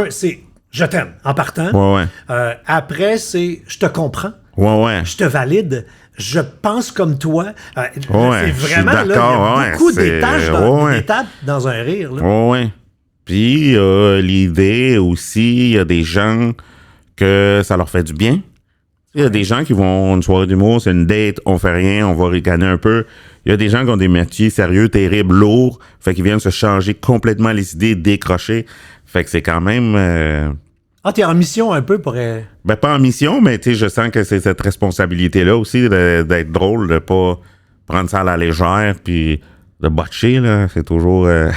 [SPEAKER 1] c'est je t'aime en partant.
[SPEAKER 3] Ouais, ouais.
[SPEAKER 1] Après, c'est je te comprends,
[SPEAKER 3] Ouais, ouais.
[SPEAKER 1] je te valide, je pense comme toi.
[SPEAKER 3] Ouais,
[SPEAKER 1] c'est
[SPEAKER 3] je suis
[SPEAKER 1] vraiment, là, il y
[SPEAKER 3] d'accord,
[SPEAKER 1] a
[SPEAKER 3] ouais,
[SPEAKER 1] beaucoup
[SPEAKER 3] c'est-
[SPEAKER 1] d'étages
[SPEAKER 3] ouais.
[SPEAKER 1] d'étapes dans un rire. Là.
[SPEAKER 3] Ouais, ouais. Puis, l'idée aussi, il y a des gens que ça leur fait du bien. Il y a des gens qui vont une soirée d'humour, c'est une date, on fait rien, on va ricaner un peu. Il y a des gens qui ont des métiers sérieux, terribles, lourds, fait qu'ils viennent se changer complètement les idées, décrocher. Fait que c'est quand même...
[SPEAKER 1] Ah, t'es en mission un peu pour...
[SPEAKER 3] Ben, pas en mission, mais tu sais, je sens que c'est cette responsabilité-là aussi d'être drôle, de pas prendre ça à la légère, puis de botcher, là. C'est toujours... ouais,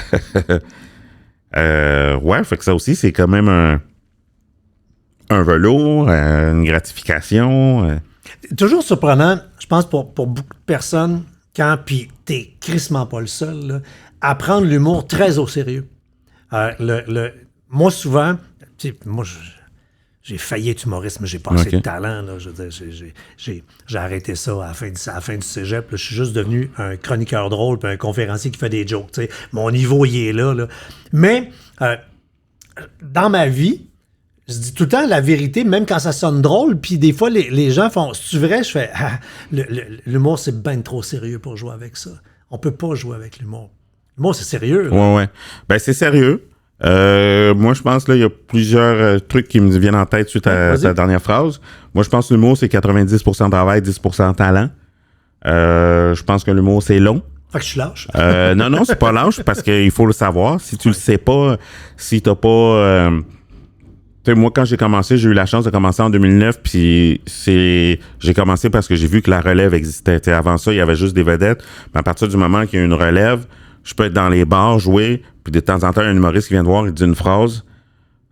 [SPEAKER 3] fait que ça aussi, c'est quand même un velours, une gratification.
[SPEAKER 1] Toujours surprenant, je pense, pour beaucoup de personnes, quand, puis t'es crissement pas le seul, là, à prendre l'humour très au sérieux. Moi, souvent, tu sais, moi, j'ai failli être humoriste, mais j'ai pas assez de talent. Là, je veux dire, j'ai arrêté ça à la fin du cégep. Là, je suis juste devenu un chroniqueur drôle puis un conférencier qui fait des jokes. Tu sais. Mon niveau, il est là. Mais dans ma vie, je dis tout le temps la vérité, même quand ça sonne drôle. Puis des fois, les gens font « C'est vrai? » Je fais l'humour, c'est ben trop sérieux pour jouer avec ça. On peut pas jouer avec l'humour. L'humour, c'est sérieux. Là.
[SPEAKER 3] Ouais. Ben, c'est sérieux. Moi, je pense, là, il y a plusieurs trucs qui me viennent en tête suite à ta dernière phrase. Moi, je pense que l'humour, c'est 90% travail, 10% talent. Je pense que l'humour, c'est long.
[SPEAKER 1] Fait que je suis lâche.
[SPEAKER 3] Non, c'est pas lâche parce qu'il faut le savoir. Si tu le sais pas, si t'as pas... tu sais, moi, quand j'ai commencé, j'ai eu la chance de commencer en 2009, puis j'ai commencé parce que j'ai vu que la relève existait. T'sais, avant ça, il y avait juste des vedettes. Mais à partir du moment qu'il y a une relève, je peux être dans les bars, jouer, puis de temps en temps, un humoriste qui vient te voir, il dit une phrase.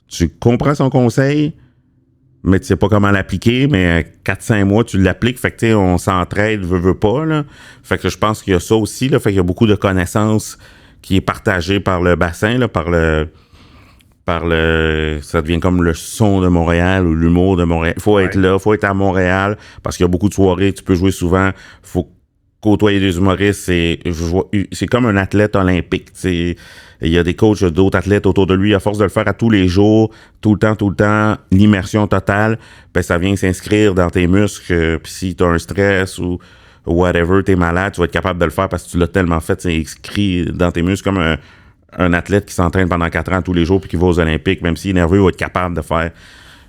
[SPEAKER 3] Tu comprends son conseil, mais tu sais pas comment l'appliquer, mais 4-5 mois, tu l'appliques. Fait que, tu sais, on s'entraide, veut pas, là. Fait que je pense qu'il y a ça aussi, là. Fait qu'il y a beaucoup de connaissances qui est partagée par le bassin, là, ça devient comme le son de Montréal ou l'humour de Montréal. Faut être là, faut être à Montréal, parce qu'il y a beaucoup de soirées, tu peux jouer souvent, faut côtoyer des humoristes, c'est comme un athlète olympique, il y a des coachs d'autres athlètes autour de lui, à force de le faire à tous les jours, tout le temps, l'immersion totale, ben ça vient s'inscrire dans tes muscles, puis si t'as un stress ou whatever, t'es malade, tu vas être capable de le faire parce que tu l'as tellement fait, c'est inscrit dans tes muscles comme un athlète qui s'entraîne pendant 4 ans tous les jours puis qui va aux Olympiques, même s'il est nerveux, il va être capable de faire.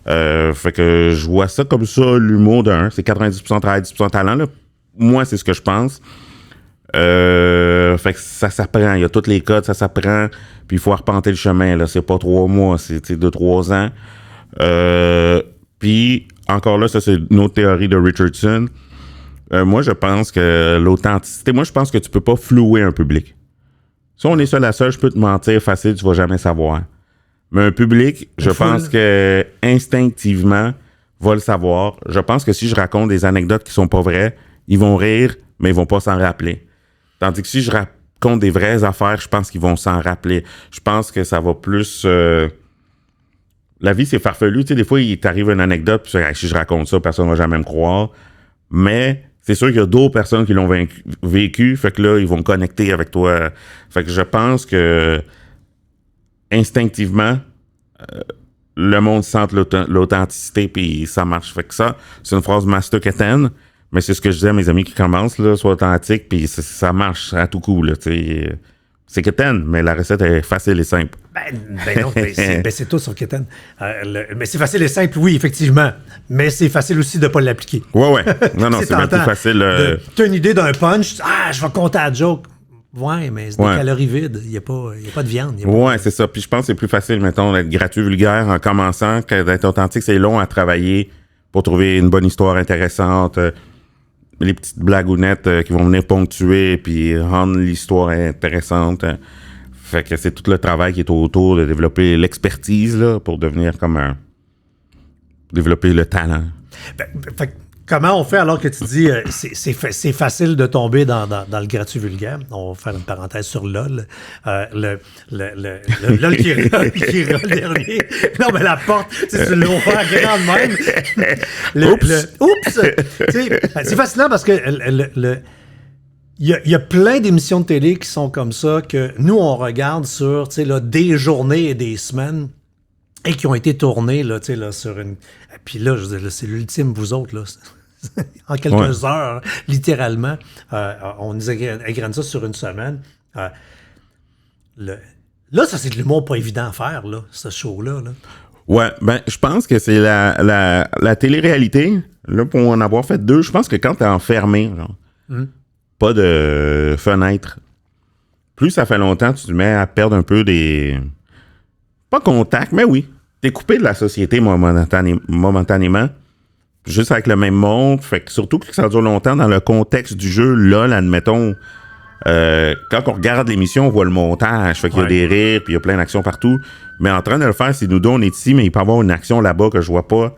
[SPEAKER 3] Fait que je vois ça comme ça, l'humour d'un. C'est 90% travail, 10% talent. Là. Moi, c'est ce que je pense. Fait que ça s'apprend. Il y a tous les codes, ça s'apprend. Puis il faut arpenter le chemin. Là. C'est pas 3 mois, c'est 2-3 ans. Puis, encore là, ça, c'est une autre théorie de Richardson. Moi, je pense que l'authenticité... Moi, je pense que tu peux pas flouer un public. Si on est seul à seul, je peux te mentir facile, tu vas jamais savoir. Mais un public, je pense que instinctivement, va le savoir. Je pense que si je raconte des anecdotes qui sont pas vraies, ils vont rire, mais ils vont pas s'en rappeler. Tandis que si je raconte des vraies affaires, je pense qu'ils vont s'en rappeler. Je pense que ça va plus... la vie, c'est farfelu. Tu sais, des fois, il t'arrive une anecdote, puis si je raconte ça, personne ne va jamais me croire. Mais c'est sûr qu'il y a d'autres personnes qui l'ont vécu, fait que là, ils vont connecter avec toi. Fait que je pense que instinctivement, le monde sent l'authenticité, puis ça marche. Fait que ça, c'est une phrase master quétaine, mais c'est ce que je dis à mes amis qui commencent, là, sois authentique, puis ça marche à tout coup, là, tu sais. C'est quétaine, mais la recette est facile et simple.
[SPEAKER 1] Ben non, c'est tout sur quétaine. Mais c'est facile et simple, oui, effectivement. Mais c'est facile aussi de ne pas l'appliquer.
[SPEAKER 3] Ouais. Non, c'est même plus facile.
[SPEAKER 1] Tu as une idée d'un punch, je vais compter à la joke. Ouais, mais c'est des calories vides. Il n'y a pas de viande.
[SPEAKER 3] C'est ça. Puis je pense que c'est plus facile, mettons, d'être gratuit, vulgaire en commençant que d'être authentique. C'est long à travailler pour trouver une bonne histoire intéressante. Les petites blagounettes qui vont venir ponctuer puis rendre l'histoire intéressante. Fait que c'est tout le travail qui est autour de développer l'expertise là, pour devenir développer le talent.
[SPEAKER 1] Fait que comment on fait alors que tu dis c'est facile de tomber dans le gratuit vulgaire? On va faire une parenthèse sur LOL. Le LOL qui est le dernier. Non, mais la porte, c'est une loi grande même. Oups! C'est fascinant parce que il y a plein d'émissions de télé qui sont comme ça que nous, on regarde sur des journées et des semaines et qui ont été tournées là, sur une... Puis là, je veux dire, c'est l'ultime, vous autres, là. En quelques heures, littéralement. On nous égrène ça sur une semaine. Là, ça, c'est de l'humour pas évident à faire, là, ce show-là. Là.
[SPEAKER 3] Ouais, je pense que c'est la télé-réalité. Là, pour en avoir fait 2, je pense que quand t'es enfermé, genre, pas de fenêtre, plus ça fait longtemps, tu te mets à perdre un peu des... Pas contact, mais oui. T'es coupé de la société momentanément. Juste avec le même monde. Fait que surtout que ça dure longtemps dans le contexte du jeu, là, admettons, quand on regarde l'émission, on voit le montage. Fait qu'il y a des rires, puis il y a plein d'actions partout. Mais en train de le faire, c'est nous deux, on est ici, mais il peut y avoir une action là-bas que je vois pas.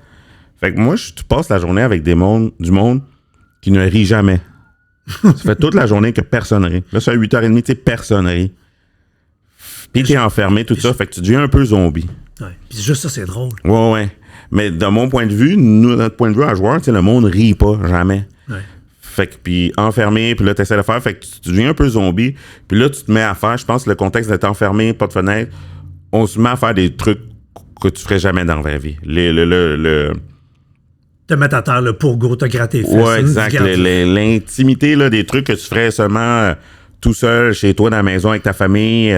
[SPEAKER 3] Fait que moi, tu passes la journée avec du monde qui ne rit jamais. Ça fait toute la journée que personne rit. Là, c'est à 8h30, tu sais, personne rit. Puis t'es enfermé, tout ça. Fait que tu deviens un peu zombie.
[SPEAKER 1] Ouais. Puis juste ça, c'est drôle.
[SPEAKER 3] Ouais. Mais de mon point de vue, notre point de vue à joueur, le monde rit pas, jamais.
[SPEAKER 1] Ouais.
[SPEAKER 3] Fait que, puis enfermé, puis là, t'essaies de faire, fait que tu deviens un peu zombie. Puis là, tu te mets à faire, je pense, le contexte d'être enfermé, pas de fenêtre, on se met à faire des trucs que tu ferais jamais dans la vraie vie.
[SPEAKER 1] Te mettre à terre le pourgo, te gratter les fesses.
[SPEAKER 3] Ouais, exact. L'intimité, là, des trucs que tu ferais seulement tout seul, chez toi, dans la maison, avec ta famille,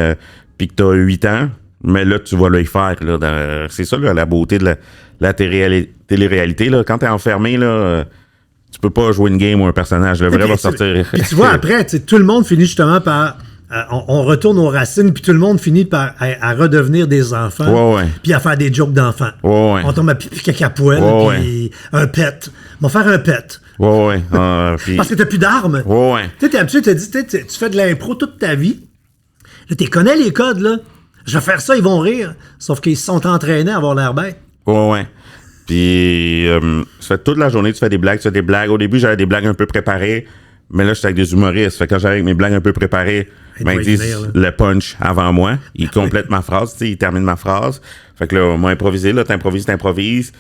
[SPEAKER 3] puis que t'as 8 ans. Mais là, tu vas le faire. Là, c'est ça, là, la beauté de la télé-réalité. Là. Quand t'es enfermé, là, tu peux pas jouer une game ou un personnage. Le vrai va sortir.
[SPEAKER 1] Puis tu vois, après, tout le monde finit justement par... on retourne aux racines, puis tout le monde finit par à redevenir des enfants, puis à faire des jokes d'enfants. On tombe à pipi caca poêle, puis un pet. On va faire un pet.
[SPEAKER 3] Puis...
[SPEAKER 1] Parce que t'as plus d'armes. Tu sais, t'es habitué, tu fais de l'impro toute ta vie. Là, tu connais les codes, là. Je vais faire ça, ils vont rire. Sauf qu'ils se sont entraînés à avoir l'air bête.
[SPEAKER 3] Puis, ça fait toute la journée, tu fais des blagues. Au début, j'avais des blagues un peu préparées. Mais là, j'étais avec des humoristes. Fait que quand j'arrive avec mes blagues un peu préparées, ils disent le punch avant moi. Ils complètent ma phrase, ils terminent ma phrase. Fait que là, on m'a improvisé. Là, t'improvises.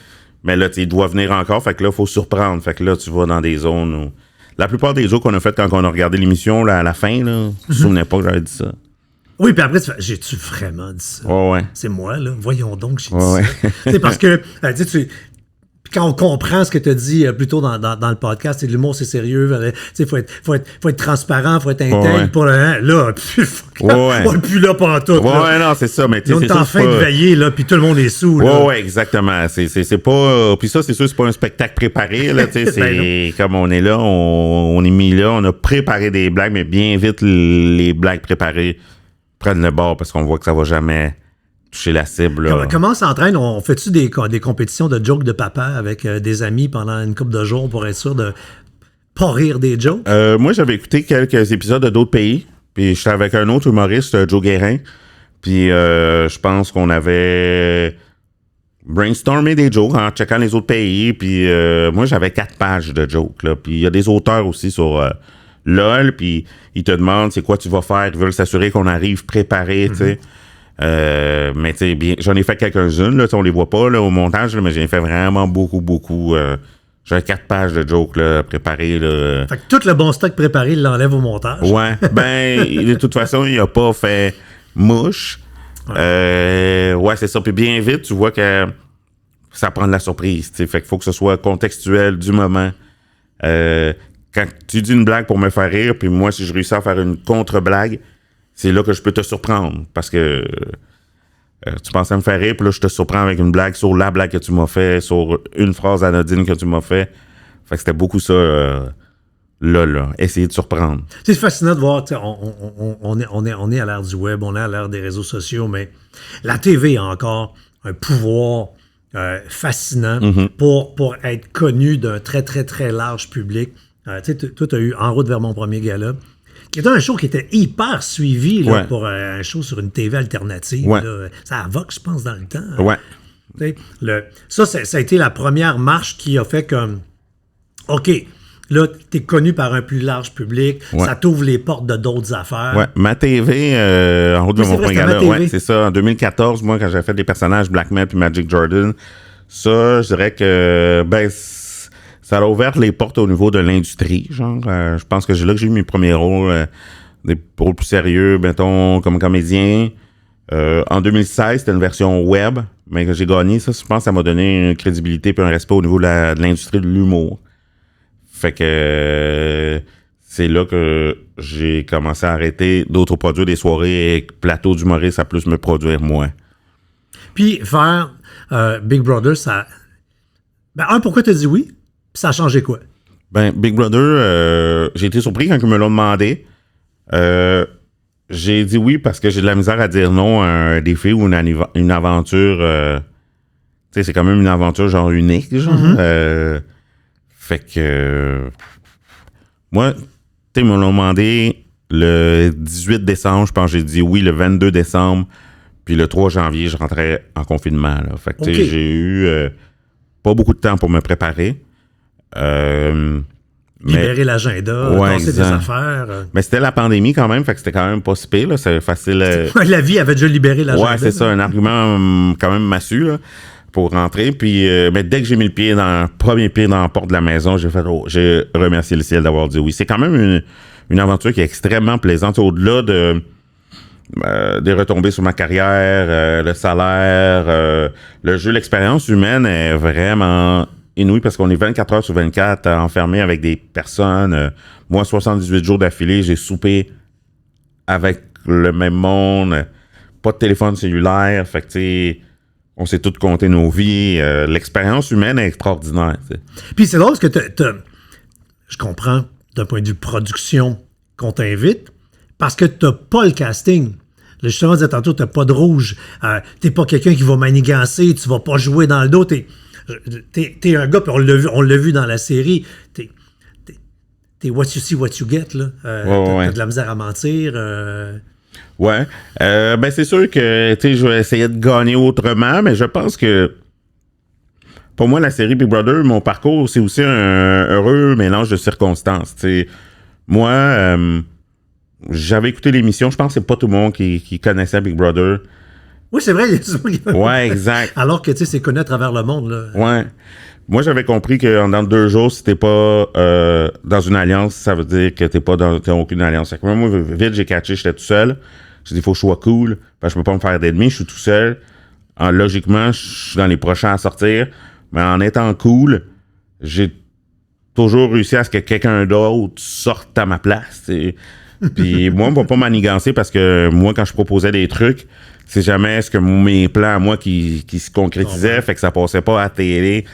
[SPEAKER 3] Mais là, il doit venir encore. Fait que là, il faut surprendre. Fait que là, tu vas dans des zones où... La plupart des autres qu'on a faites quand on a regardé l'émission, là, à la fin, là, je me souvenais pas que j'avais dit ça.
[SPEAKER 1] Oui, puis après, j'ai-tu vraiment dit ça? C'est moi, là. Voyons donc, j'ai dit ça. C'est parce que, quand on comprend ce que tu as dit plus tôt dans le podcast, l'humour, c'est sérieux. Il faut être transparent, il faut être intègre. Pour là, on n'est plus là pantoute.
[SPEAKER 3] Non, c'est ça. Mais
[SPEAKER 1] on est en fin de veiller, là, puis tout le monde est sous.
[SPEAKER 3] Exactement. C'est pas... Puis ça, c'est sûr, c'est pas un spectacle préparé. Là, c'est comme on est là, on est mis là, on a préparé des blagues, mais bien vite, les blagues préparées prennent le bord parce qu'on voit que ça va jamais toucher la cible. Là.
[SPEAKER 1] Comment on s'entraîne? On fait-tu des compétitions de jokes de papa avec des amis pendant une couple de jours pour être sûr de pas rire des jokes?
[SPEAKER 3] Moi, j'avais écouté quelques épisodes de d'autres pays. Puis j'étais avec un autre humoriste, Joe Guérin. Puis je pense qu'on avait brainstormé des jokes en checkant les autres pays. Puis moi, j'avais 4 pages de jokes. Là. Puis il y a des auteurs aussi sur... LOL, puis ils te demandent c'est quoi tu vas faire, ils veulent s'assurer qu'on arrive préparé, tu sais. Mais tu sais, bien, j'en ai fait quelques-unes, là, on les voit pas là, au montage, là, mais j'en ai fait vraiment beaucoup. J'avais 4 pages de jokes là, préparées. Là.
[SPEAKER 1] Fait que tout le bon stock préparé, il l'enlève au montage.
[SPEAKER 3] Ouais, ben, de toute façon, il a pas fait mouche. Ouais, c'est ça. Puis bien vite, tu vois que ça prend de la surprise. T'sais. Fait qu'il faut que ce soit contextuel du moment. Quand tu dis une blague pour me faire rire, puis moi, si je réussis à faire une contre-blague, c'est là que je peux te surprendre. Parce que tu pensais me faire rire, puis là, je te surprends avec une blague sur la blague que tu m'as fait, sur une phrase anodine que tu m'as fait. Fait que c'était beaucoup ça, là, essayer de surprendre.
[SPEAKER 1] C'est fascinant de voir, on est à l'ère du web, on est à l'ère des réseaux sociaux, mais la TV a encore un pouvoir fascinant pour être connu d'un très, très, très large public. Toi, tu as eu En route vers mon premier gala, qui était un show qui était hyper suivi là, pour un show sur une TV alternative.
[SPEAKER 3] Ouais.
[SPEAKER 1] Là. Ça a Vox, je pense, dans le temps.
[SPEAKER 3] Ouais.
[SPEAKER 1] Ça a été la première marche qui a fait comme, OK, là, t'es connu par un plus large public, ça t'ouvre les portes de d'autres affaires.
[SPEAKER 3] Ouais, ma TV, en route de mon premier gala, c'est ça. En 2014, moi, quand j'ai fait des personnages Blackmail puis Magic Jordan, ça, je dirais que, ça a ouvert les portes au niveau de l'industrie, genre. Je pense que c'est là que j'ai eu mes premiers rôles, des rôles plus sérieux, mettons, comme comédien. En 2016, c'était une version web, mais que j'ai gagné. Ça, je pense que ça m'a donné une crédibilité et un respect au niveau de l'industrie de l'humour. Fait que c'est là que j'ai commencé à arrêter d'autoproduire des soirées et plateau d'humoristes à plus me produire moi.
[SPEAKER 1] Puis faire Big Brother, ça... pourquoi t'as dit oui? Puis ça a changé quoi?
[SPEAKER 3] Big Brother, j'ai été surpris quand ils me l'ont demandé. J'ai dit oui parce que j'ai de la misère à dire non à un défi ou une aventure. Tu sais, c'est quand même une aventure genre unique, genre. Fait que... moi, tu sais, ils me l'ont demandé le 18 décembre, je pense que j'ai dit oui le 22 décembre, puis le 3 janvier, je rentrais en confinement, là. Fait que, tu sais, j'ai eu pas beaucoup de temps pour me préparer.
[SPEAKER 1] Libérer l'agenda, lancer des affaires.
[SPEAKER 3] Mais c'était la pandémie quand même, fait que c'était quand même pas si pire, là, c'est facile.
[SPEAKER 1] La vie avait déjà libéré l'agenda.
[SPEAKER 3] Ouais, c'est ça, un argument quand même massu, là, pour rentrer. Puis, mais dès que j'ai mis le premier pied dans la porte de la maison, j'ai remercié le ciel d'avoir dit oui. C'est quand même une aventure qui est extrêmement plaisante, au-delà des retombées sur ma carrière, le salaire, le jeu, l'expérience humaine est vraiment inouïe parce qu'on est 24 heures sur 24 enfermé avec des personnes. Moi, 78 jours d'affilée, j'ai soupé avec le même monde, pas de téléphone cellulaire, fait que tu sais, on s'est tous compté nos vies. L'expérience humaine est extraordinaire. T'sais.
[SPEAKER 1] Puis c'est drôle parce que je comprends d'un point de vue production qu'on t'invite parce que t'as pas le casting. Là, justement, je disais tantôt, t'as pas de rouge. T'es pas quelqu'un qui va manigancer, tu vas pas jouer dans le dos. T'es un gars, puis on l'a vu dans la série. T'es what you see, what you get. Là. T'as de la misère à mentir.
[SPEAKER 3] Ouais. C'est sûr que je vais essayer de gagner autrement, mais je pense que pour moi, la série Big Brother, mon parcours, c'est aussi un heureux mélange de circonstances. T'sais. Moi, j'avais écouté l'émission, je pense que c'est pas tout le monde qui connaissait Big Brother.
[SPEAKER 1] Oui, c'est vrai, il y a tout le monde.
[SPEAKER 3] Ouais, exact.
[SPEAKER 1] Alors que, tu sais, c'est connu à travers le monde, là.
[SPEAKER 3] Ouais. Moi, j'avais compris que dans 2 jours, si t'es pas dans une alliance, ça veut dire que t'es dans aucune alliance. Fait que moi, vite, j'ai catché, j'étais tout seul. J'ai dit, il faut que je sois cool, parce que je peux pas me faire d'ennemis, je suis tout seul. Logiquement, je suis dans les prochains à sortir. Mais en étant cool, j'ai toujours réussi à ce que quelqu'un d'autre sorte à ma place, t'sais. Puis moi, on va pas manigancer parce que moi, quand je proposais des trucs, c'est jamais ce que mes plans à moi qui se concrétisaient, fait que ça passait pas à la télé.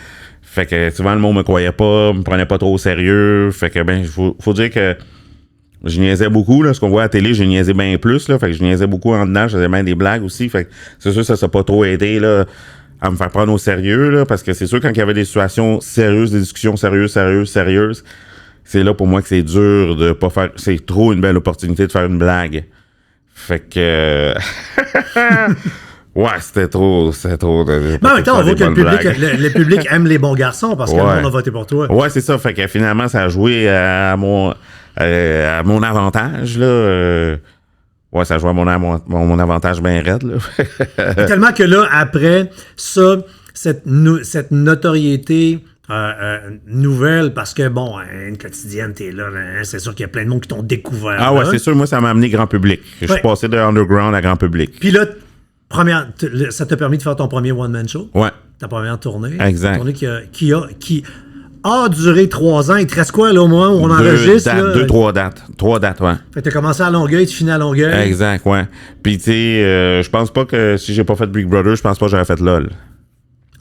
[SPEAKER 3] Fait que souvent, le monde me croyait pas, me prenait pas trop au sérieux. Fait que, faut dire que je niaisais beaucoup, là. Ce qu'on voit à la télé, je niaisais bien plus, là. Fait que je niaisais beaucoup en dedans, je faisais bien des blagues aussi. Fait que c'est sûr que ça s'est pas trop aidé, là, à me faire prendre au sérieux, là. Parce que c'est sûr, quand il y avait des situations sérieuses, des discussions sérieuses, c'est là pour moi que c'est dur de pas faire. C'est trop une belle opportunité de faire une blague. Fait que. Ouais, c'était trop.
[SPEAKER 1] Mais en même temps, on voit que le public aime les bons garçons parce que le monde a voté pour toi.
[SPEAKER 3] Ouais, c'est ça. Fait que finalement, ça a joué à mon avantage, là. Ouais, ça joue à mon avantage bien raide, là.
[SPEAKER 1] Tellement que là, après ça, cette notoriété nouvelle, parce que, bon, une quotidienne, t'es là, hein, c'est sûr qu'il y a plein de monde qui t'ont découvert.
[SPEAKER 3] Ah ouais,
[SPEAKER 1] là.
[SPEAKER 3] c'est sûr, moi, ça m'a amené grand public. Je suis passé de underground à grand public.
[SPEAKER 1] Puis là, ça t'a permis de faire ton premier one-man show?
[SPEAKER 3] Ouais.
[SPEAKER 1] Ta première tournée?
[SPEAKER 3] Exact.
[SPEAKER 1] Une tournée qui a duré 3 ans. Il te reste quoi, là, au moment où on enregistre?
[SPEAKER 3] 3 dates. 3 dates, ouais.
[SPEAKER 1] Fait que t'as commencé à Longueuil, tu finis à Longueuil.
[SPEAKER 3] Exact, ouais. Puis, tu sais, je pense pas que si j'ai pas fait Big Brother, je pense pas que j'aurais fait LOL.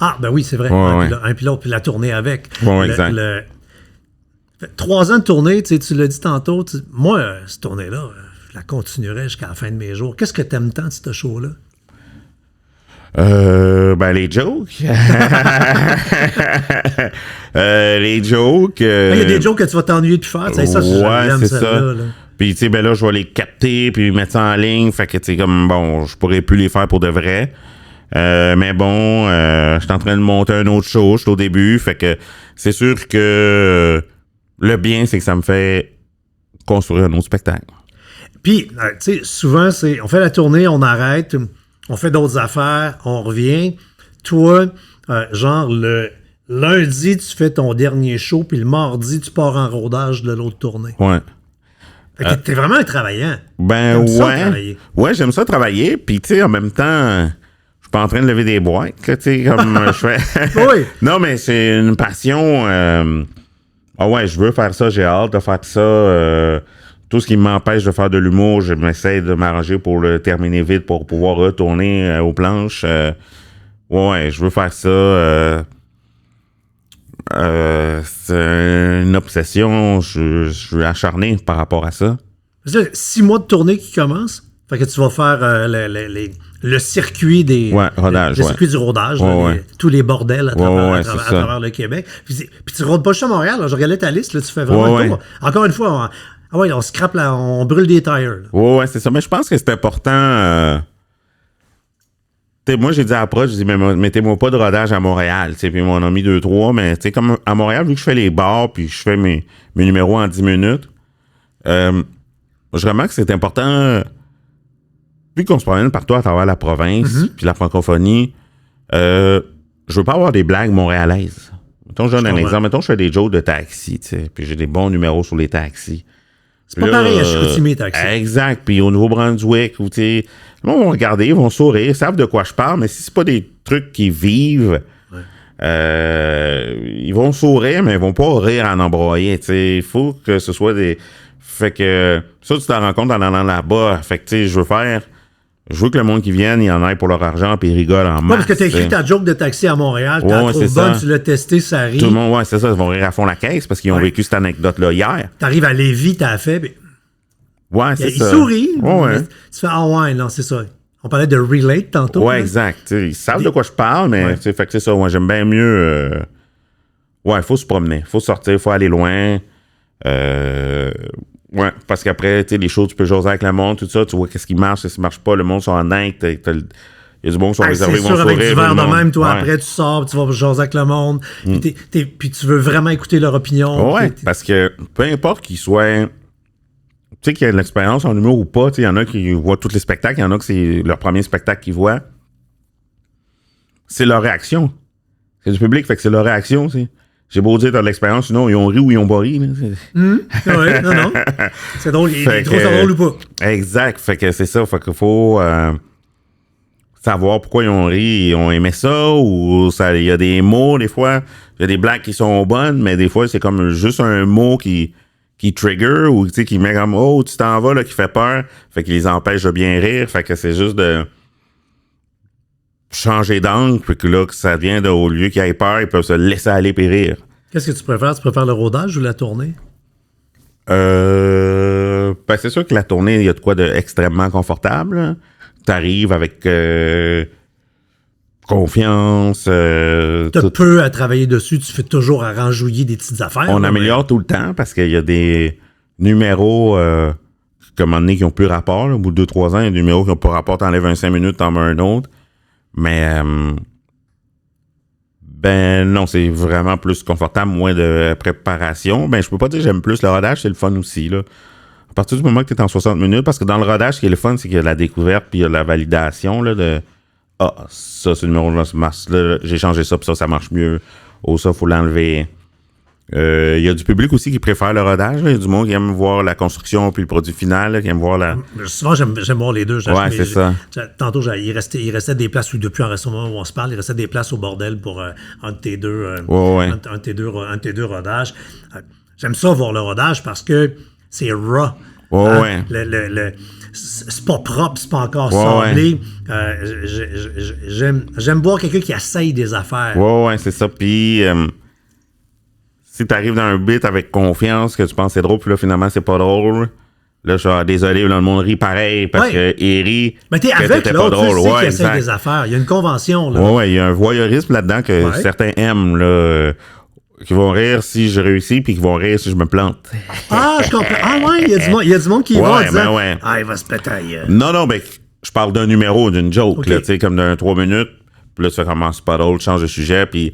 [SPEAKER 1] Ah, ben oui, c'est vrai.
[SPEAKER 3] Ouais,
[SPEAKER 1] Puis l'autre, puis la tournée avec.
[SPEAKER 3] Ouais, exact.
[SPEAKER 1] 3 ans de tournée, tu l'as dit tantôt. Moi, cette tournée-là, je la continuerai jusqu'à la fin de mes jours. Qu'est-ce que t'aimes tant de ce show-là?
[SPEAKER 3] Ben, les jokes. Les jokes.
[SPEAKER 1] Il y a des jokes que tu vas t'ennuyer de faire. Ça, j'aime
[SPEAKER 3] c'est
[SPEAKER 1] celle-là.
[SPEAKER 3] ça. Puis, tu sais, ben là, je vais les capter, puis mettre ça en ligne. Fait que, tu sais, comme, bon, je pourrais plus les faire pour de vrai. Mais bon, je suis en train de monter un autre show, je suis au début, fait que c'est sûr que le bien, c'est que ça me fait construire un autre spectacle.
[SPEAKER 1] Puis, tu sais, souvent, on fait la tournée, on arrête, on fait d'autres affaires, on revient. Toi, genre, le lundi, tu fais ton dernier show, puis le mardi, tu pars en rodage de l'autre tournée.
[SPEAKER 3] Ouais.
[SPEAKER 1] Fait que t'es vraiment un travaillant.
[SPEAKER 3] Ben ouais. Ouais, j'aime ça travailler, puis tu sais, en même temps... Je suis pas en train de lever des boîtes, là, tu sais, comme je fais.
[SPEAKER 1] Oui.
[SPEAKER 3] Non, mais c'est une passion. Ah ouais, je veux faire ça, j'ai hâte de faire ça. Tout ce qui m'empêche de faire de l'humour, je m'essaie de m'arranger pour le terminer vite, pour pouvoir retourner aux planches. Ouais, je veux faire ça. C'est une obsession. Je suis acharné par rapport à ça.
[SPEAKER 1] C'est 6 mois de tournée qui commencent. Fait que tu vas faire le circuit des...
[SPEAKER 3] rodage,
[SPEAKER 1] le circuit du rodage, tous les bordels à travers le Québec. Puis tu rôdes pas juste à Montréal. Là, je regardais ta liste, là, tu fais vraiment le tour. Encore une fois, on scrape, on brûle des tires.
[SPEAKER 3] Ouais, c'est ça. Mais je pense que c'est important... moi, j'ai dit à l'approche, je dis, mais mettez-moi pas de rodage à Montréal. Puis on en a mis 2-3, mais comme à Montréal, vu que je fais les bars, puis je fais mes numéros en 10 minutes, je remarque que c'est important... Vu qu'on se promène partout à travers la province, puis la francophonie, je veux pas avoir des blagues montréalaises. Mettons, je donne un exemple. Mettons, je fais des jokes de taxi, tu sais, puis j'ai des bons numéros sur les taxis.
[SPEAKER 1] C'est pas pareil à Chicoutimi, taxi.
[SPEAKER 3] Exact. Puis au Nouveau-Brunswick, où, tu sais, les gens vont regarder, ils vont sourire, ils savent de quoi je parle, mais si c'est pas des trucs qui vivent, ils vont sourire, mais ils vont pas rire en embroyer, tu sais. Il faut que ce soit des... Fait que ça, tu t'en rends compte en allant là-bas. Fait que, tu sais, je veux que le monde qui vienne, il en aille pour leur argent puis ils rigolent en masse.
[SPEAKER 1] Parce que t'as écrit ta joke de taxi à Montréal, t'as trouvé bonne, tu l'as testé, ça rit.
[SPEAKER 3] Tout le monde, ouais, c'est ça, ils vont rire à fond la caisse parce qu'ils ont vécu cette anecdote-là hier.
[SPEAKER 1] T'arrives à Lévis, t'as fait... Mais...
[SPEAKER 3] Ouais, c'est ça.
[SPEAKER 1] Ils sourient.
[SPEAKER 3] Ouais.
[SPEAKER 1] Tu fais, ah ouais, non, c'est ça. On parlait de relate tantôt.
[SPEAKER 3] Ouais, exact. Ils savent de quoi je parle, mais fait que c'est ça. Moi, j'aime bien mieux... Ouais, il faut se promener, il faut sortir, il faut aller loin. Ouais, parce qu'après, tu sais, les choses, tu peux jaser avec le monde, tout ça, tu vois qu'est-ce qui marche, qu'est-ce qui marche pas, le monde sont en dingue, il y a du monde qui sont réservés,
[SPEAKER 1] c'est sûr, avec du verre de même, toi,
[SPEAKER 3] ouais.
[SPEAKER 1] Après, tu sors, tu vas jaser avec le monde, puis tu veux vraiment écouter leur opinion.
[SPEAKER 3] Ouais, parce que peu importe qu'ils soient... Tu sais, qu'il y a de l'expérience en humour ou pas, tu sais, il y en a qui voient tous les spectacles, il y en a que c'est leur premier spectacle qu'ils voient. C'est leur réaction. C'est du public, fait que c'est leur réaction, tu sais. J'ai beau dire, t'as de l'expérience, sinon, ils ont ri ou ils ont pas ri.
[SPEAKER 1] Ouais, non. C'est drôle, il est trop drôle ou pas.
[SPEAKER 3] Exact, fait que c'est ça, fait qu'il faut savoir pourquoi ils ont ri, ils ont aimé ça, ou il y a des mots, des fois, il y a des blagues qui sont bonnes, mais des fois, c'est comme juste un mot qui trigger, ou tu sais, qui met comme, oh, tu t'en vas, là, qui fait peur, fait qu'il les empêche de bien rire, fait que c'est juste de changer d'angle, puis que là, que ça devient au lieu qu'ils aient peur, ils peuvent se laisser aller et rire.
[SPEAKER 1] Qu'est-ce que tu préfères? Tu préfères le rodage ou la tournée?
[SPEAKER 3] Ben c'est sûr que la tournée, il y a de quoi de extrêmement confortable. T'arrives avec confiance.
[SPEAKER 1] T'as peu à travailler dessus, tu fais toujours à renjouiller des petites affaires.
[SPEAKER 3] On améliore tout le temps parce qu'il y a des numéros comme un moment donné qui n'ont plus rapport. Là, au bout de 2-3 ans, il y a des numéros qui n'ont pas rapport, t'enlèves un 5 minutes, t'en mets un autre. Mais ben non, c'est vraiment plus confortable, moins de préparation. Ben je peux pas dire que j'aime plus le rodage, c'est le fun aussi, là. À partir du moment que tu es en 60 minutes, parce que dans le rodage, ce qui est le fun, c'est qu'il y a la découverte puis il y a la validation là, de ça, c'est le numéro de masse. Là, j'ai changé ça, puis ça marche mieux. Ça, il faut l'enlever. Il y a du public aussi qui préfère le rodage. Il y a du monde qui aime voir la construction puis le produit final, là, qui aime voir la...
[SPEAKER 1] Souvent, j'aime voir les deux.
[SPEAKER 3] Ouais, c'est ça.
[SPEAKER 1] Tantôt, il restait des places, depuis en moment où on se parle, il restait des places au bordel pour un de tes deux, un de tes deux rodages. J'aime ça, voir le rodage, parce que c'est raw. C'est pas propre, c'est pas encore sablé. J'aime voir quelqu'un qui essaye des affaires.
[SPEAKER 3] Ouais, c'est ça. Puis... si t'arrives dans un bit avec confiance, que tu penses que c'est drôle, puis là, finalement, c'est pas drôle, là, je suis désolé, là, le monde rit pareil, parce qu'il rit.
[SPEAKER 1] Mais t'es avec l'autre, tu sais qu'il essaie des affaires. Il y a une convention, là.
[SPEAKER 3] Ouais, il y a un voyeurisme là-dedans que certains aiment, là, qui vont rire si je réussis, puis qui vont rire si je me plante.
[SPEAKER 1] Ah, je comprends. Ah ouais, il y a du monde qui va en disant, il va se péter.
[SPEAKER 3] Non, ben, je parle d'un numéro, d'une joke, là, tu sais, comme d'un 3 minutes, puis là, tu fais comment c'est pas drôle, change de sujet, puis...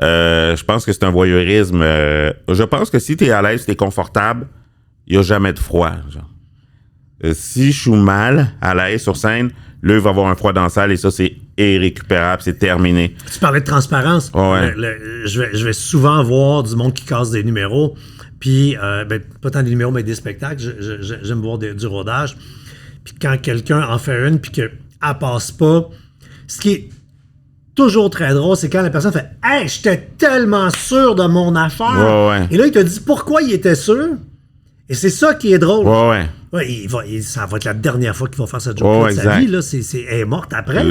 [SPEAKER 3] je pense que c'est un voyeurisme. Je pense que si t'es à l'aise, si t'es confortable, il n'y a jamais de froid. Genre. Si je suis mal à l'aise sur scène, là, il va y avoir un froid dans la salle et ça, c'est irrécupérable, c'est terminé.
[SPEAKER 1] Tu parlais de transparence. Je vais souvent voir du monde qui casse des numéros. Puis, pas tant des numéros, mais des spectacles. J'aime voir du rodage. Puis quand quelqu'un en fait une, puis qu'elle passe pas, ce qui est toujours très drôle, c'est quand la personne fait « Hey, j'étais tellement sûr de mon affaire! » Et là, il te dit pourquoi il était sûr. Et c'est ça qui est drôle. Ça va être la dernière fois qu'il va faire cette joke-là de sa vie. Là, elle est morte après.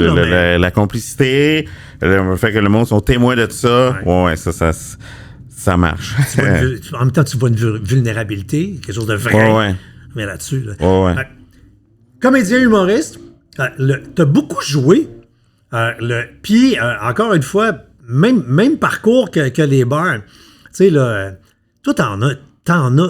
[SPEAKER 3] La complicité, le fait que le monde sont témoins de ça, ça marche.
[SPEAKER 1] En même temps, tu vois une vulnérabilité, quelque chose de vrai. Mais là-dessus. Comédien humoriste, t'as beaucoup joué. Puis, encore une fois, même parcours que les bars. Tu sais, là, toi, t'en as.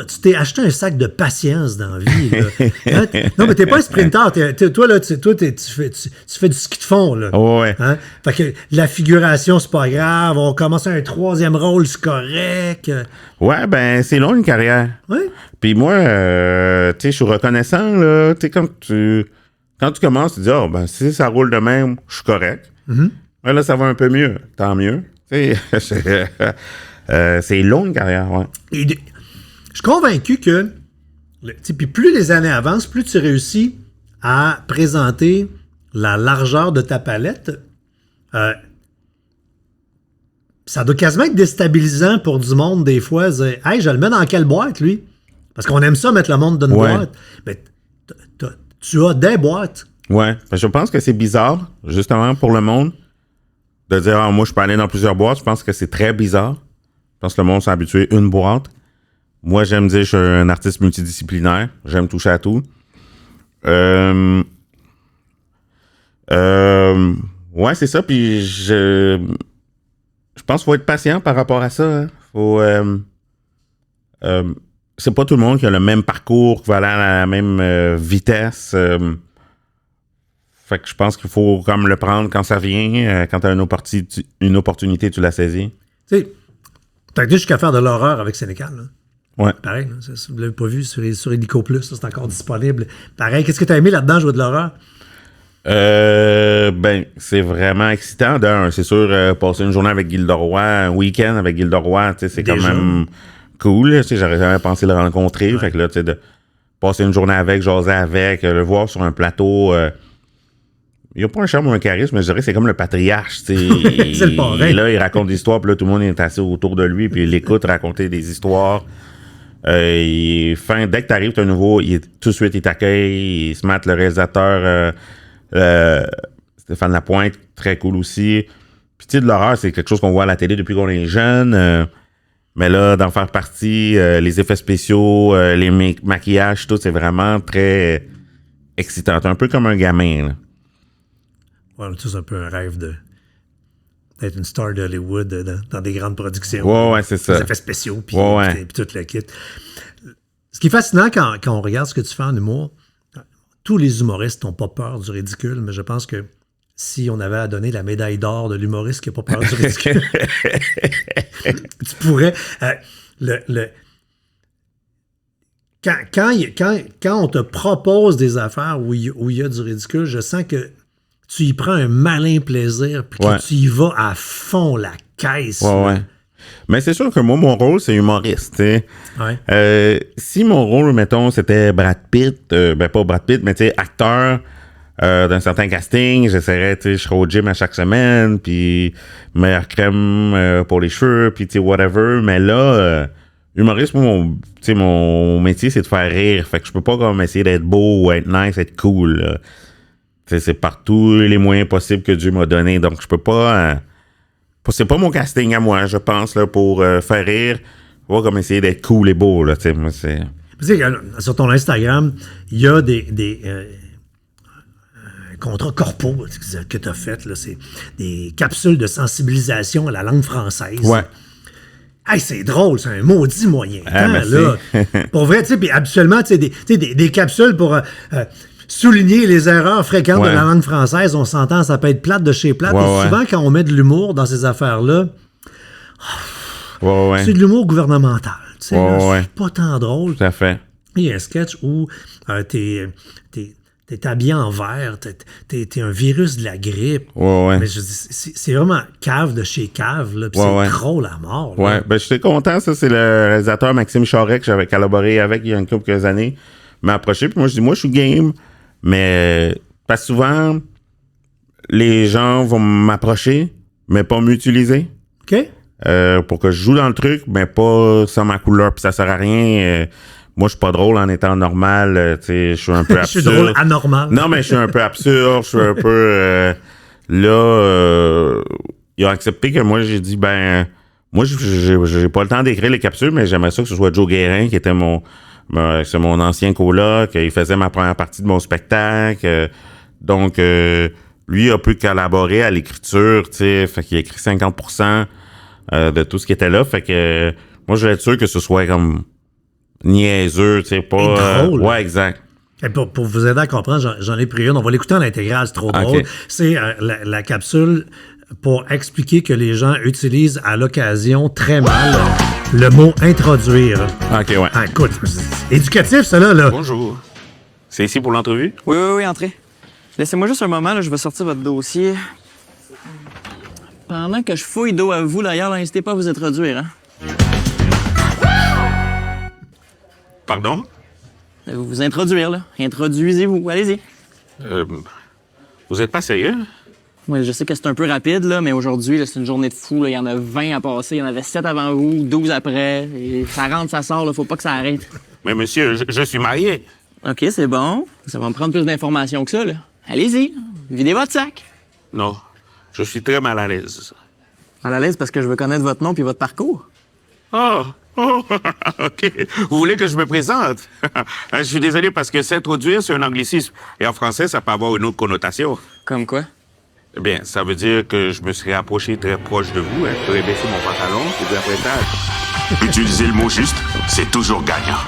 [SPEAKER 1] Tu t'es acheté un sac de patience dans la vie. Là. Hein? Non, mais t'es pas un sprinter. Toi, là, tu fais du ski de fond. Là. Hein? Fait que la figuration, c'est pas grave. On commence un 3e rôle, c'est correct.
[SPEAKER 3] Ouais, ben, c'est long une carrière. Puis moi, tu sais, je suis reconnaissant, là. Tu sais, quand tu commences, tu dis, si ça roule de même, je suis correct. Ouais, là, ça va un peu mieux. Tant mieux. Tu sais, c'est long une carrière,
[SPEAKER 1] Et je suis convaincu que, puis plus les années avancent, plus tu réussis à présenter la largeur de ta palette. Ça doit quasiment être déstabilisant pour du monde, des fois. Dire, hey, je le mets dans quelle boîte, lui? Parce qu'on aime ça, mettre le monde dans une boîte. Mais tu as des boîtes.
[SPEAKER 3] Ouais. Je pense que c'est bizarre, justement, pour le monde, de dire, moi, je peux aller dans plusieurs boîtes. Je pense que c'est très bizarre. Je pense que le monde s'est habitué à une boîte. Moi, j'aime dire que je suis un artiste multidisciplinaire. J'aime toucher à tout. Ouais, c'est ça. Puis je pense qu'il faut être patient par rapport à ça. Hein. Faut, c'est pas tout le monde qui a le même parcours, qui va aller à la même vitesse. Fait que je pense qu'il faut comme le prendre quand ça vient. Quand tu as une opportunité, tu la saisis.
[SPEAKER 1] Tu sais, t'as été jusqu'à faire de l'horreur avec Sénécal, là.
[SPEAKER 3] Ouais.
[SPEAKER 1] Pareil, là, si vous ne l'avez pas vu sur Illico Plus, c'est encore disponible. Pareil, qu'est-ce que tu as aimé là-dedans, jouer de l'horreur?
[SPEAKER 3] Ben, c'est vraiment excitant. C'est sûr, passer une journée avec Gilles Leroy, un week-end avec Gilles Leroy, c'est quand même cool. J'aurais jamais pensé le rencontrer. Fait que là, de passer une journée avec, jaser avec, le voir sur un plateau. Il n'y a pas un charme ou un charisme, mais je dirais que c'est comme le patriarche.
[SPEAKER 1] C'est le parrain.
[SPEAKER 3] Là, il raconte des histoires, puis là, tout le monde est assis autour de lui, puis il l'écoute raconter des histoires. Dès que tu arrives, tu as un nouveau, tout de suite, il t'accueille, il se mate le réalisateur Stéphane Lapointe, très cool aussi. Puis tu sais, de l'horreur, c'est quelque chose qu'on voit à la télé depuis qu'on est jeune. Mais là, d'en faire partie, les effets spéciaux, les maquillages, tout, c'est vraiment très excitant. Un peu comme un gamin, là.
[SPEAKER 1] Ouais, c'est un peu un rêve d'être une star d'Hollywood dans des grandes productions.
[SPEAKER 3] Ouais, c'est ça.
[SPEAKER 1] Des effets spéciaux, puis tout le kit. Ce qui est fascinant quand on regarde ce que tu fais en humour, tous les humoristes n'ont pas peur du ridicule, mais je pense que si on avait à donner la médaille d'or de l'humoriste qui n'a pas peur du ridicule, tu pourrais... quand on te propose des affaires où il y a du ridicule, je sens que tu y prends un malin plaisir puis que tu y vas à fond la caisse.
[SPEAKER 3] Ouais. Mais c'est sûr que moi, mon rôle, c'est humoriste.
[SPEAKER 1] Ouais.
[SPEAKER 3] Si mon rôle, mettons, c'était Brad Pitt, pas Brad Pitt, mais acteur d'un certain casting, j'essaierais, je serais au gym à chaque semaine, puis meilleure crème pour les cheveux, puis whatever. Mais là, humoriste, mon métier, c'est de faire rire. Fait que je peux pas comme essayer d'être beau ou être nice, être cool. C'est par tous les moyens possibles que Dieu m'a donné. Donc, je peux pas... c'est pas mon casting à moi, je pense, là, pour faire rire. Pas comme essayer d'être cool et beau, là, moi, c'est...
[SPEAKER 1] Sur ton Instagram, il y a des contrats corpaux que tu as fait. Là, c'est des capsules de sensibilisation à la langue française.
[SPEAKER 3] Ouais.
[SPEAKER 1] Hey, c'est drôle, c'est un maudit moyen.
[SPEAKER 3] Merci.
[SPEAKER 1] Là, pour vrai, puis habituellement, des capsules pour souligner les erreurs fréquentes de la langue française. On s'entend, ça peut être plate de chez plate. Et souvent, quand on met de l'humour dans ces affaires-là, c'est de l'humour gouvernemental. C'est pas tant drôle.
[SPEAKER 3] Tout à fait.
[SPEAKER 1] Il y a un sketch où t'es habillé en vert, t'es un virus de la grippe. Mais je dis, c'est vraiment cave de chez cave, là, puis c'est drôle à mort. Là.
[SPEAKER 3] Ouais, ben j'étais content, ça, c'est le réalisateur Maxime Charret que j'avais collaboré avec il y a quelques années, m'a approché, puis moi je dis, moi je suis game, mais pas souvent, les gens vont m'approcher, mais pas m'utiliser.
[SPEAKER 1] OK.
[SPEAKER 3] Pour que je joue dans le truc, mais pas sans ma couleur, puis ça sert à rien. Moi, je suis pas drôle en étant normal, je suis un peu absurde.
[SPEAKER 1] Je suis drôle anormal.
[SPEAKER 3] Non, mais je suis un peu absurde, je suis un peu... là, ils ont accepté que moi, j'ai dit, moi, j'ai pas le temps d'écrire les capsules, mais j'aimerais ça que ce soit Joe Guérin, qui était c'est mon ancien coloc, il faisait ma première partie de mon spectacle. Donc, lui a pu collaborer à l'écriture, fait qu'il a écrit 50% de tout ce qui était là. Fait que moi, je voulais être sûr que ce soit comme niaiseux, pas...
[SPEAKER 1] drôle.
[SPEAKER 3] Ouais, exact.
[SPEAKER 1] Et pour vous aider à comprendre, j'en ai pris une. On va l'écouter en intégrale, c'est trop drôle.
[SPEAKER 3] Okay.
[SPEAKER 1] C'est la capsule pour expliquer que les gens utilisent à l'occasion très mal le mot « introduire ».
[SPEAKER 3] OK, ouais.
[SPEAKER 1] Ah, écoute, c'est éducatif, ça, là.
[SPEAKER 3] Bonjour. C'est ici pour l'entrevue?
[SPEAKER 4] Oui, entrez. Laissez-moi juste un moment, là, je vais sortir votre dossier. Pendant que je fouille dos à vous, d'ailleurs, n'hésitez pas à vous introduire, hein?
[SPEAKER 3] Pardon?
[SPEAKER 4] Vous vous introduire, là. Introduisez-vous, allez-y.
[SPEAKER 3] Vous êtes pas sérieux?
[SPEAKER 4] Oui, je sais que c'est un peu rapide, là, mais aujourd'hui, là, c'est une journée de fou. Là. Il y en a 20 à passer, il y en avait 7 avant vous, 12 après. Et ça rentre, ça sort, là, faut pas que ça arrête.
[SPEAKER 3] Mais monsieur, je suis marié.
[SPEAKER 4] OK, c'est bon. Ça va me prendre plus d'informations que ça, là. Allez-y, videz votre sac.
[SPEAKER 3] Non, je suis très mal à l'aise.
[SPEAKER 4] Mal à l'aise parce que je veux connaître votre nom puis votre parcours.
[SPEAKER 3] Oh, OK. Vous voulez que je me présente? Je suis désolé parce que s'introduire, c'est un anglicisme. Et en français, ça peut avoir une autre connotation.
[SPEAKER 4] Comme quoi?
[SPEAKER 3] Eh bien, ça veut dire que je me serais approché très proche de vous. Je pourrais baisser mon pantalon et puis après ça...
[SPEAKER 5] Utiliser le mot juste, c'est toujours gagnant.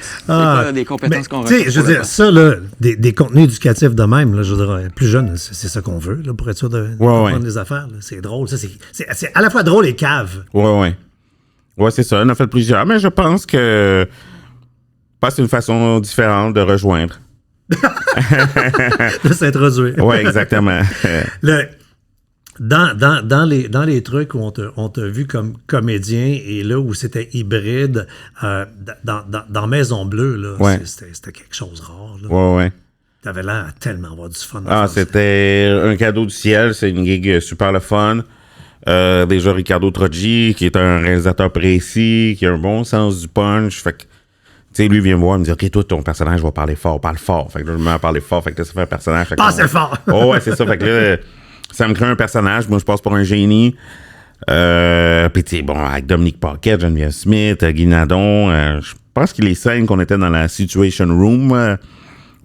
[SPEAKER 4] C'est pas des compétences qu'on
[SPEAKER 1] recherche. Je veux dire, ça, là, des contenus éducatifs de même, là, je veux dire, plus jeune, c'est ça qu'on veut, là, pour être sûr de comprendre les affaires. Là. C'est drôle. Ça, c'est à la fois drôle et cave.
[SPEAKER 3] Ouais. Ouais, c'est ça. On a fait plusieurs, mais je pense que c'est une façon différente de rejoindre.
[SPEAKER 1] De s'introduire.
[SPEAKER 3] Oui, exactement.
[SPEAKER 1] Dans les trucs où on t'a vu comme comédien et là où c'était hybride, dans Maison Bleue, là, c'était quelque chose de rare. Là.
[SPEAKER 3] Ouais.
[SPEAKER 1] T'avais l'air à tellement avoir du fun.
[SPEAKER 3] C'était un cadeau du ciel. C'est une gig super le fun. Déjà, Ricardo Troggi, qui est un réalisateur précis, qui a un bon sens du punch. Fait que, tu sais, lui vient me voir et me dit, OK, toi, ton personnage va parler fort, parle fort. Fait que là, je me mets à parler fort. Fait que là, ça fait un personnage.
[SPEAKER 1] Passez fort!
[SPEAKER 3] Oh, ouais, c'est ça. Fait que là, ça me crée un personnage. Moi, je passe pour un génie. Puis, tu sais, bon, avec Dominique Paquette, Geneviève Smith, Guy Nadon, je pense que les scènes qu'on était dans la Situation Room,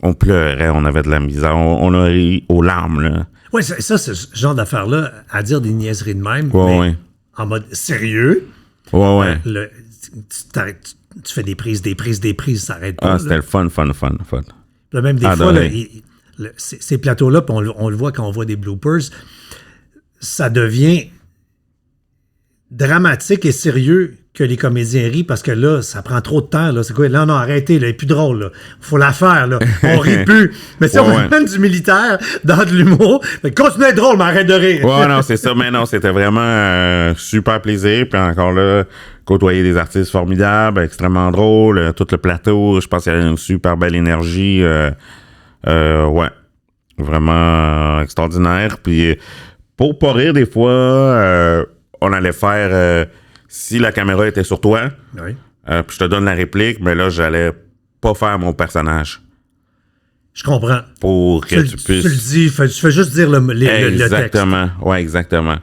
[SPEAKER 3] on pleurait, on avait de la misère, on a ri aux larmes, là.
[SPEAKER 1] Oui, ça, c'est ce genre d'affaires-là, à dire des niaiseries de même,
[SPEAKER 3] ouais,
[SPEAKER 1] mais en mode sérieux.
[SPEAKER 3] Ouais.
[SPEAKER 1] Tu fais des prises, ça n'arrête pas.
[SPEAKER 3] Ah, c'était le fun.
[SPEAKER 1] Là, même des fois, ces plateaux-là, puis on le voit quand on voit des bloopers, ça devient dramatique et sérieux que les comédiens rient parce que là, ça prend trop de temps. Là. C'est quoi? Là, non, arrêtez, là, elle est plus drôle. Là. Faut la faire. Là. On rit plus. Mais si on amène du militaire dans de l'humour, continue à être drôle, mais arrête de rire.
[SPEAKER 3] Ouais, non, c'est ça. Mais non, c'était vraiment super plaisir. Puis encore là, côtoyer des artistes formidables, extrêmement drôles. Tout le plateau, je pense qu'il y a une super belle énergie. Ouais. Vraiment extraordinaire. Puis pour pas rire, des fois, on allait faire... si la caméra était sur toi,
[SPEAKER 1] Oui.
[SPEAKER 3] puis je te donne la réplique, mais là, j'allais pas faire mon personnage.
[SPEAKER 1] Je comprends.
[SPEAKER 3] Pour que tu puisses...
[SPEAKER 1] Tu le dis, tu fais juste dire le texte.
[SPEAKER 3] Exactement. Ouais, exactement.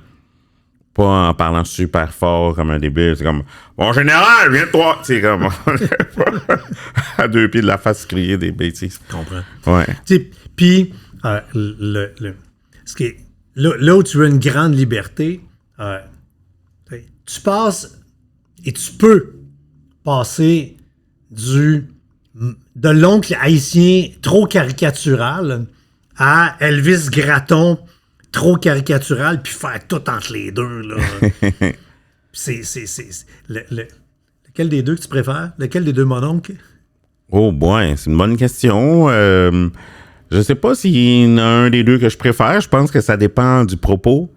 [SPEAKER 3] Pas en parlant super fort comme un débile. C'est comme, bon, général, viens-toi! C'est comme, à 2 pieds de la face, crier des bêtises.
[SPEAKER 1] Je comprends.
[SPEAKER 3] Ouais.
[SPEAKER 1] Puis, ce qui est, là où tu as une grande liberté, tu passes et tu peux passer de l'oncle haïtien trop caricatural à Elvis Gratton trop caricatural puis faire tout entre les deux. Là. Lequel des deux que tu préfères? Lequel des deux mononcles?
[SPEAKER 3] Oh boy, c'est une bonne question. Je sais pas s'il y en a un des deux que je préfère. Je pense que ça dépend du propos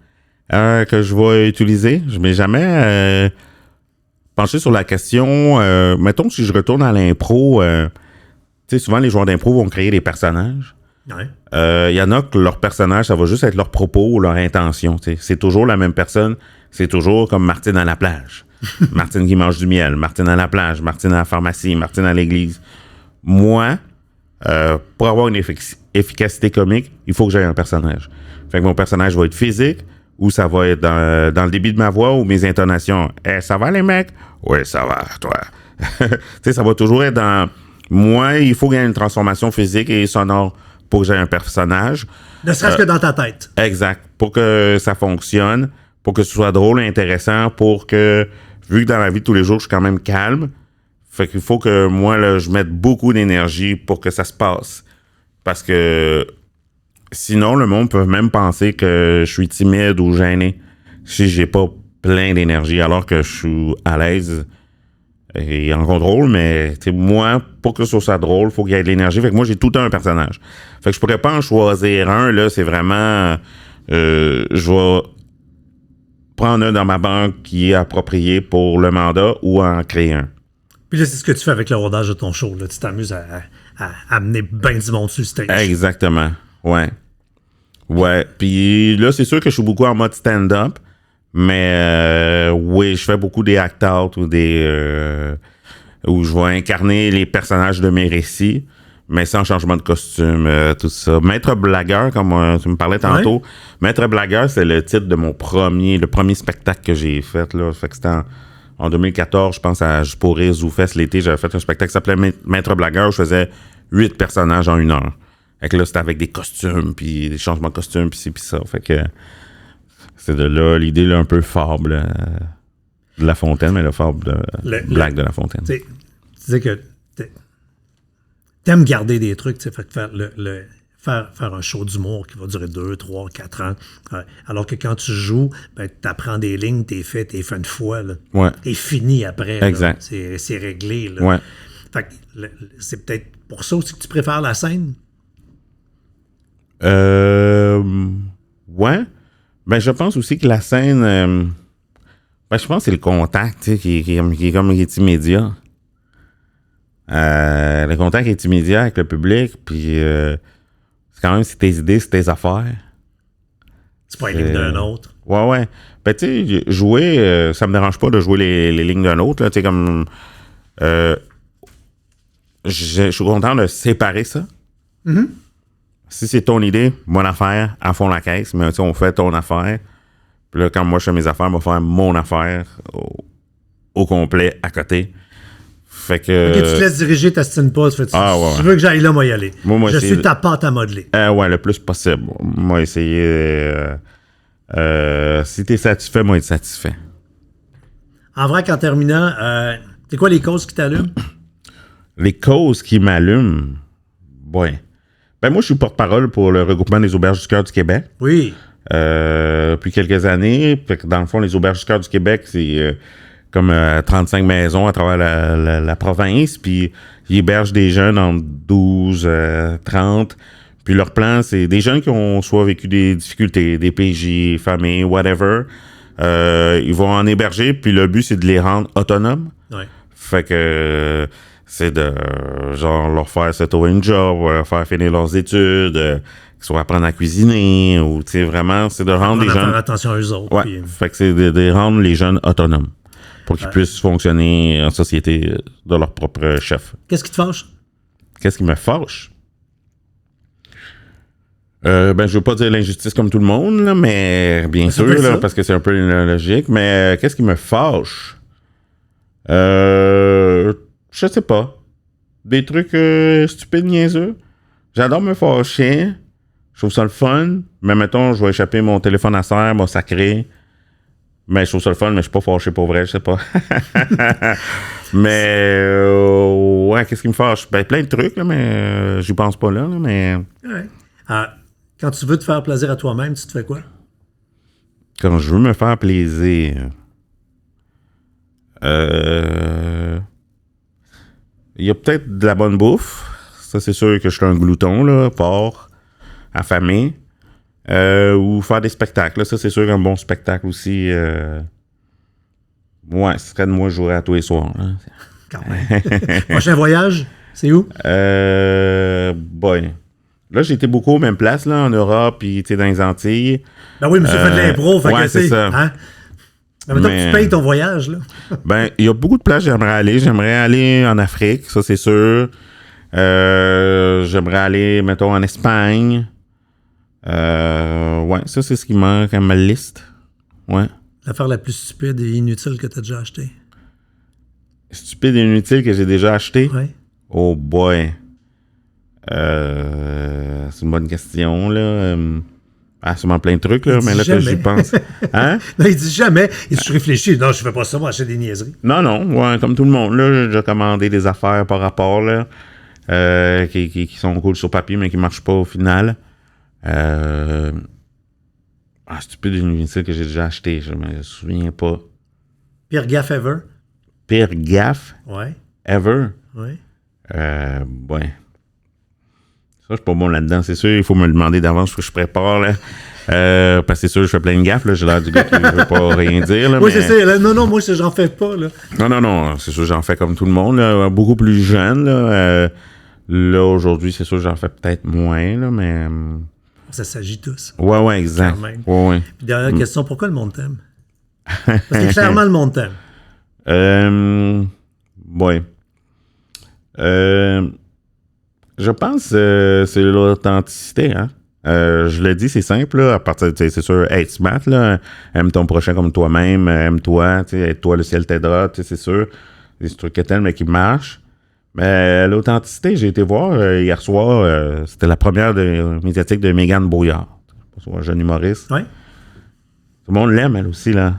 [SPEAKER 3] que je vais utiliser. Je m'ai jamais penché sur la question. Mettons que si je retourne à l'impro, tu sais, souvent les joueurs d'impro vont créer des personnages.
[SPEAKER 1] Ouais.
[SPEAKER 3] Y en a que leur personnage, ça va juste être leur propos ou leur intention. T'sais. C'est toujours la même personne. C'est toujours comme Martine à la plage. Martine qui mange du miel. Martine à la plage. Martine à la pharmacie. Martine à l'église. Moi, pour avoir une efficacité comique, il faut que j'aie un personnage. Fait que mon personnage va être physique, ou ça va être dans le débit de ma voix ou mes intonations. Ça va les mecs? Oui, ça va, toi. Tu sais, ça va toujours être dans... Moi, il faut qu'il y ait une transformation physique et sonore pour que j'aie un personnage.
[SPEAKER 1] Ne serait-ce que dans ta tête.
[SPEAKER 3] Exact. Pour que ça fonctionne, pour que ce soit drôle et intéressant, pour que, vu que dans la vie de tous les jours, je suis quand même calme, fait qu'il faut que moi, là, je mette beaucoup d'énergie pour que ça se passe. Parce que sinon, le monde peut même penser que je suis timide ou gêné si j'ai pas plein d'énergie, alors que je suis à l'aise et en contrôle, mais moi, pour que ce soit drôle, il faut qu'il y ait de l'énergie. Fait que moi, j'ai tout le temps un personnage. Fait que je pourrais pas en choisir un, là, c'est vraiment... je vais prendre un dans ma banque qui est approprié pour le mandat ou en créer un.
[SPEAKER 1] Puis là, c'est ce que tu fais avec le rodage de ton show. Là. Tu t'amuses à amener ben du monde sur le stage.
[SPEAKER 3] Exactement, ouais. Ouais, puis là, c'est sûr que je suis beaucoup en mode stand-up, mais oui, je fais beaucoup des act-out ou des... où je vais incarner les personnages de mes récits, mais sans changement de costume, tout ça. Maître blagueur, comme tu me parlais tantôt, ouais. Maître blagueur, c'est le titre de le premier spectacle que j'ai fait, là. Fait que c'était en 2014, je pense, à Juste pour rire, Zoufest, l'été, j'avais fait un spectacle qui s'appelait Maître blagueur, je faisais 8 personnages en 1 heure. Fait que là, c'était avec des costumes, puis des changements de costumes, puis ci, puis ça. Fait que c'est de là l'idée là, un peu fable de La Fontaine, mais le fable de blague de La Fontaine.
[SPEAKER 1] Tu disais que t'aimes garder des trucs, tu sais, fait que faire un show d'humour qui va durer 2, 3, 4 ans, alors que quand tu joues, ben, t'apprends des lignes, t'es fait une fois, là.
[SPEAKER 3] Ouais.
[SPEAKER 1] T'es fini après.
[SPEAKER 3] Exact.
[SPEAKER 1] Là. C'est réglé, là.
[SPEAKER 3] Ouais.
[SPEAKER 1] Fait que c'est peut-être pour ça aussi que tu préfères la scène?
[SPEAKER 3] Ouais. Ben, je pense aussi que la scène... ben, je pense que c'est le contact, tu sais, qui est immédiat. Le contact est immédiat avec le public, puis c'est quand même, c'est tes idées, c'est tes affaires.
[SPEAKER 1] C'est pas les lignes d'un autre.
[SPEAKER 3] Ouais. Ben, tu sais, jouer, ça me dérange pas de jouer les lignes d'un autre, là, tu sais, comme... je suis content de séparer ça.
[SPEAKER 1] Mm-hmm.
[SPEAKER 3] Si c'est ton idée, mon affaire, à fond la caisse, mais tu sais, on fait ton affaire. Puis là, quand moi je fais mes affaires, on va faire mon affaire au complet à côté. Fait que...
[SPEAKER 1] Ok, tu te laisses diriger, t'astines pas. Tu
[SPEAKER 3] ouais.
[SPEAKER 1] veux que j'aille là, moi y aller.
[SPEAKER 3] Moi,
[SPEAKER 1] je suis ta pâte à modeler.
[SPEAKER 3] Ouais, le plus possible. Moi, essayer... si t'es satisfait, moi, être satisfait.
[SPEAKER 1] En vrai, qu'en terminant, c'est quoi les causes qui t'allument?
[SPEAKER 3] Les causes qui m'allument? Ouais. Ben moi, je suis porte-parole pour le regroupement des Auberges du Cœur du Québec.
[SPEAKER 1] Oui.
[SPEAKER 3] Depuis quelques années. Fait que dans le fond, les Auberges du Cœur du Québec, c'est comme 35 maisons à travers la province, puis ils hébergent des jeunes entre 12, 30. Puis leur plan, c'est des jeunes qui ont soit vécu des difficultés, des PJ, familles, whatever. Ils vont en héberger, puis le but, c'est de les rendre autonomes.
[SPEAKER 1] Ouais.
[SPEAKER 3] Fait que c'est de genre leur faire se trouver une job, leur faire finir leurs études, soit apprendre à cuisiner, ou tu sais, vraiment, c'est de rendre les
[SPEAKER 1] On va
[SPEAKER 3] jeunes.
[SPEAKER 1] faire attention à eux autres.
[SPEAKER 3] Ouais.
[SPEAKER 1] Puis...
[SPEAKER 3] Fait que c'est de rendre les jeunes autonomes pour qu'ils puissent fonctionner en société de leur propre chef.
[SPEAKER 1] Qu'est-ce qui te fâche?
[SPEAKER 3] Qu'est-ce qui me fâche? Je veux pas dire l'injustice comme tout le monde, là, mais bien sûr, là, parce que c'est un peu logique. Mais qu'est-ce qui me fâche? Je sais pas. Des trucs stupides, niaiseux. J'adore me fâcher. Je trouve ça le fun. Mais mettons, je vais échapper mon téléphone à serre, mon sacré. Mais je trouve ça le fun, mais je suis pas fâché pour vrai, je sais pas. Mais ouais, qu'est-ce qui me fâche? Ben, plein de trucs, là, mais j'y pense pas là, mais.
[SPEAKER 1] Ouais. Quand tu veux te faire plaisir à toi-même, tu te fais quoi?
[SPEAKER 3] Quand je veux me faire plaisir. Il y a peut-être de la bonne bouffe. Ça, c'est sûr que je suis un glouton, là, porc, affamé. Ou faire des spectacles. Là. Ça, c'est sûr qu'un bon spectacle aussi. Ouais, ce serait de moi jouer à tous les soirs. Là.
[SPEAKER 1] Quand même. Prochain voyage, c'est où?
[SPEAKER 3] Boy. Là, j'ai été beaucoup aux mêmes places, là, en Europe, puis dans les Antilles.
[SPEAKER 1] Ben oui, mais tu fais de l'impro, fait
[SPEAKER 3] ouais,
[SPEAKER 1] que
[SPEAKER 3] c'est ça.
[SPEAKER 1] Hein? Mais maintenant que tu payes ton voyage, là.
[SPEAKER 3] Ben, il y a beaucoup de places que j'aimerais aller. J'aimerais aller en Afrique, ça, c'est sûr. J'aimerais aller, mettons, en Espagne. Ouais, ça, c'est ce qui manque à ma liste. Ouais.
[SPEAKER 1] L'affaire la plus stupide et inutile que tu as déjà achetée.
[SPEAKER 3] Stupide et inutile que j'ai déjà acheté?
[SPEAKER 1] Ouais.
[SPEAKER 3] Oh boy. C'est une bonne question, là. Sûrement plein de trucs, là, mais là que j'y pense. Hein?
[SPEAKER 1] Non, il dit jamais. Il dit, je réfléchis. Non, je fais pas ça, moi, acheter des niaiseries.
[SPEAKER 3] Non, ouais, comme tout le monde, là, j'ai déjà commandé des affaires par rapport, là, qui sont cool sur papier, mais qui marchent pas au final. Stupide et inutile que j'ai déjà acheté, je me souviens pas.
[SPEAKER 1] Pire gaffe ever?
[SPEAKER 3] Pire gaffe?
[SPEAKER 1] Ouais.
[SPEAKER 3] Ever?
[SPEAKER 1] Ouais.
[SPEAKER 3] Ouais. Ça, je suis pas bon là-dedans. C'est sûr, il faut me le demander d'avance que je prépare, là. Parce que c'est sûr, je fais plein de gaffes, là. J'ai l'air du gars qui veut pas rien dire, là.
[SPEAKER 1] Oui,
[SPEAKER 3] mais...
[SPEAKER 1] c'est ça. Là, non, moi, j'en fais pas, là.
[SPEAKER 3] Non. C'est sûr, j'en fais comme tout le monde, là. Beaucoup plus jeune, là. Là, aujourd'hui, c'est sûr, j'en fais peut-être moins, là, mais...
[SPEAKER 1] Ça s'agit tous.
[SPEAKER 3] Ouais, exact.
[SPEAKER 1] Quand même.
[SPEAKER 3] Ouais.
[SPEAKER 1] Puis dernière question, pourquoi le monde t'aime? Parce que clairement, le monde t'aime.
[SPEAKER 3] Ouais. Je pense que c'est l'authenticité, hein. Je le dis, c'est simple, là, à partir, c'est sûr, être smart, là, aime ton prochain comme toi-même, aime-toi, aide-toi, le ciel t'aidera, c'est sûr, des trucs que t'aimes, mais qui marchent. Mais l'authenticité, j'ai été voir hier soir, c'était la première médiatique de Mégane Beauliard, un jeune humoriste.
[SPEAKER 1] Oui.
[SPEAKER 3] Tout le monde l'aime, elle aussi, là.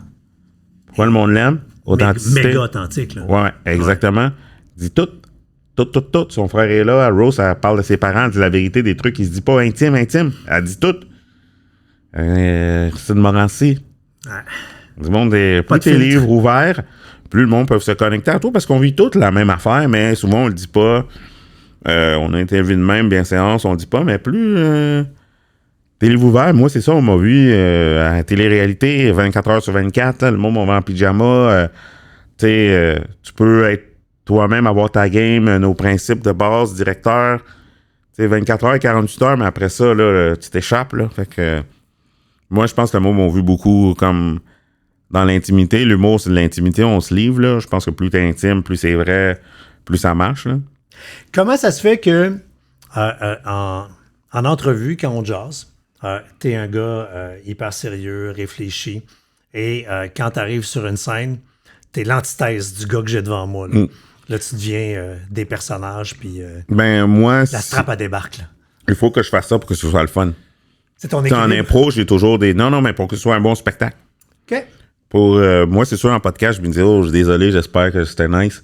[SPEAKER 3] Pourquoi le monde l'aime? Authenticité.
[SPEAKER 1] Méga authentique, là.
[SPEAKER 3] Ouais, exactement. Ouais. Dit tout. Son frère est là. Rose, elle parle de ses parents, elle dit la vérité, des trucs qui se disent pas intime. Elle dit tout. Christine Morancy. Du monde, plus tes livres ouverts, plus le monde peut se connecter à toi parce qu'on vit toutes la même affaire, mais souvent on le dit pas. On a interviewé de même, bien séance, on le dit pas, mais plus tes livres ouverts, moi c'est ça, on m'a vu à la télé-réalité 24 heures sur 24, là, le monde m'a en pyjama. Tu peux être toi-même, avoir ta game, nos principes de base, directeur, 24 heures, 48 heures, mais après ça, là, tu t'échappes, là. Fait que moi, je pense que le mot m'ont vu beaucoup comme dans l'intimité. L'humour, c'est de l'intimité, on se livre, là. Je pense que plus t'es intime, plus c'est vrai, plus ça marche, là.
[SPEAKER 1] Comment ça se fait que en entrevue, quand on jase, t'es un gars hyper sérieux, réfléchi, et quand t'arrives sur une scène, t'es l'antithèse du gars que j'ai devant moi, là. Là, tu deviens des personnages, puis
[SPEAKER 3] moi,
[SPEAKER 1] la strap à débarque, là.
[SPEAKER 3] Il faut que je fasse ça pour que ce soit le fun.
[SPEAKER 1] C'est ton équilibre.
[SPEAKER 3] En impro, j'ai toujours des... Non, mais pour que ce soit un bon spectacle.
[SPEAKER 1] OK.
[SPEAKER 3] Pour moi, c'est sûr, en podcast, je me dis, oh, désolé, j'espère que c'était nice.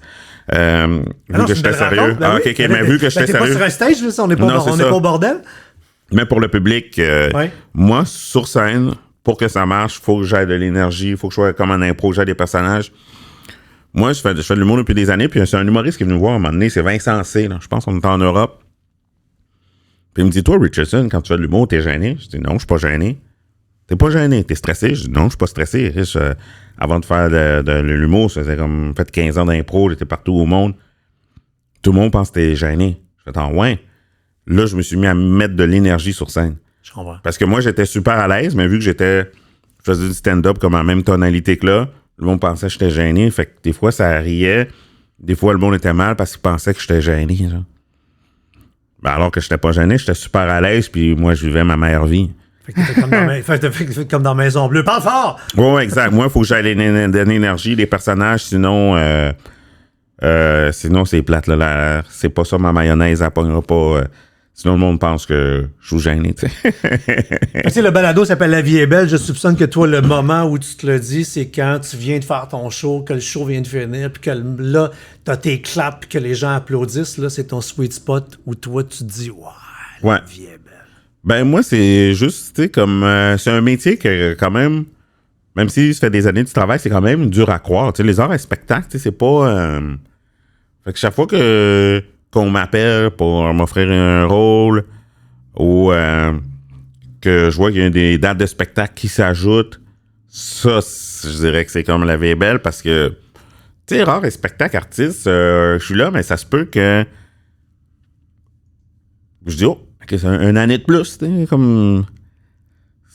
[SPEAKER 3] Vu que j'étais sérieux. OK, mais vu que j'étais sérieux.
[SPEAKER 1] T'es pas sur un stage, là, on n'est pas au bordel.
[SPEAKER 3] Mais pour le public, moi, sur scène, pour que ça marche, il faut que j'aie de l'énergie, il faut que je sois comme un impro, j'aie des personnages. Moi, je fais de l'humour depuis des années, puis c'est un humoriste qui est venu me voir à un moment donné, c'est Vincent C. Là. Je pense qu'on était en Europe. Puis il me dit, toi, Richardson, quand tu fais de l'humour, t'es gêné? Je dis, non, je suis pas gêné. T'es pas gêné, t'es stressé? Je dis, non, je suis pas stressé. Avant de faire de l'humour, ça faisait comme, fait 15 ans d'impro, j'étais partout au monde. Tout le monde pense que t'es gêné. Je fais, ouais. Là, je me suis mis à mettre de l'énergie sur scène.
[SPEAKER 1] Je comprends.
[SPEAKER 3] Parce que moi, j'étais super à l'aise, mais vu que je faisais du stand-up comme en même tonalité que là, le monde pensait que j'étais gêné. Fait que des fois, ça riait. Des fois, le monde était mal parce qu'il pensait que j'étais gêné. Genre. Ben, alors que j'étais pas gêné, j'étais super à l'aise, puis moi, je vivais ma meilleure vie.
[SPEAKER 1] Fait que t'étais comme dans Maison Bleue. Parle fort!
[SPEAKER 3] Oui, exact. Moi, il faut que j'aille de l'énergie, les personnages, sinon c'est plate. Là, c'est pas ça, ma mayonnaise, elle pognera pas. Sinon, le monde pense que je suis gêné, tu sais.
[SPEAKER 1] Tu sais, le balado s'appelle La vie est belle. Je soupçonne que toi, le moment où tu te le dis, c'est quand tu viens de faire ton show, que le show vient de finir, puis que là, t'as tes claps, puis que les gens applaudissent. Là, c'est ton sweet spot où toi, tu te dis, ouais, la vie est belle.
[SPEAKER 3] Ben, moi, c'est juste, tu sais, comme... c'est un métier que, quand même si ça fait des années du travail, c'est quand même dur à croire. Tu sais, les arts et spectacles, tu sais, c'est pas... Fait que chaque fois qu'on m'appelle pour m'offrir un rôle ou que je vois qu'il y a des dates de spectacle qui s'ajoutent, ça, je dirais que c'est comme la vie est belle parce que, tu sais, rare et spectacle artiste, je suis là, mais ça se peut que je dis, oh, okay, c'est une année de plus, tu sais, comme...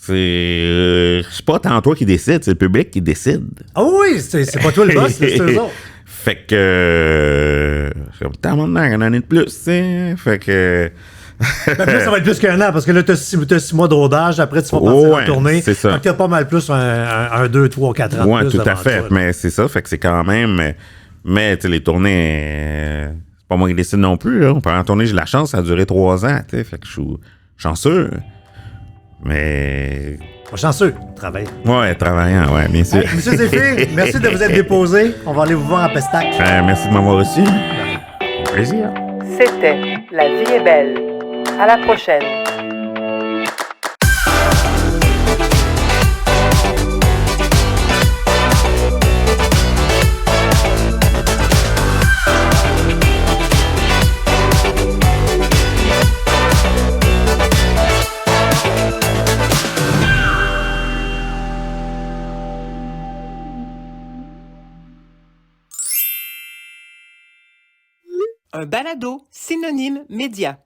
[SPEAKER 3] C'est pas tant toi qui décide, c'est le public qui décide.
[SPEAKER 1] Ah oui, c'est pas toi le boss, c'est eux autres.
[SPEAKER 3] Fait que... c'est comme, t'as maintenant une année de plus, tu sais. Fait que...
[SPEAKER 1] Ben, plus, ça va être plus qu'un an, parce que là, t'as 6 mois de rodage, après, tu vas partir en tournée.
[SPEAKER 3] C'est ça.
[SPEAKER 1] Donc, t'as pas mal plus un 2, 3, 4 ans de
[SPEAKER 3] ouais,
[SPEAKER 1] plus.
[SPEAKER 3] tout à fait.
[SPEAKER 1] Toi,
[SPEAKER 3] mais c'est ça, fait que c'est quand même... Mais, tu sais, les tournées... c'est pas moi qui décide non plus, là. Pendant la tournée, j'ai la chance, ça a duré 3 ans, tu sais. Fait que je suis chanceux. Mais...
[SPEAKER 1] Pas chanceux, travaille.
[SPEAKER 3] Ouais, travaillant, ouais, bien sûr.
[SPEAKER 1] Hey, Monsieur Zéphir, merci de vous être déposé. On va aller vous voir à Pestac.
[SPEAKER 3] Merci de m'avoir reçu. Au plaisir.
[SPEAKER 2] C'était La vie est belle. À la prochaine. Un balado synonyme média.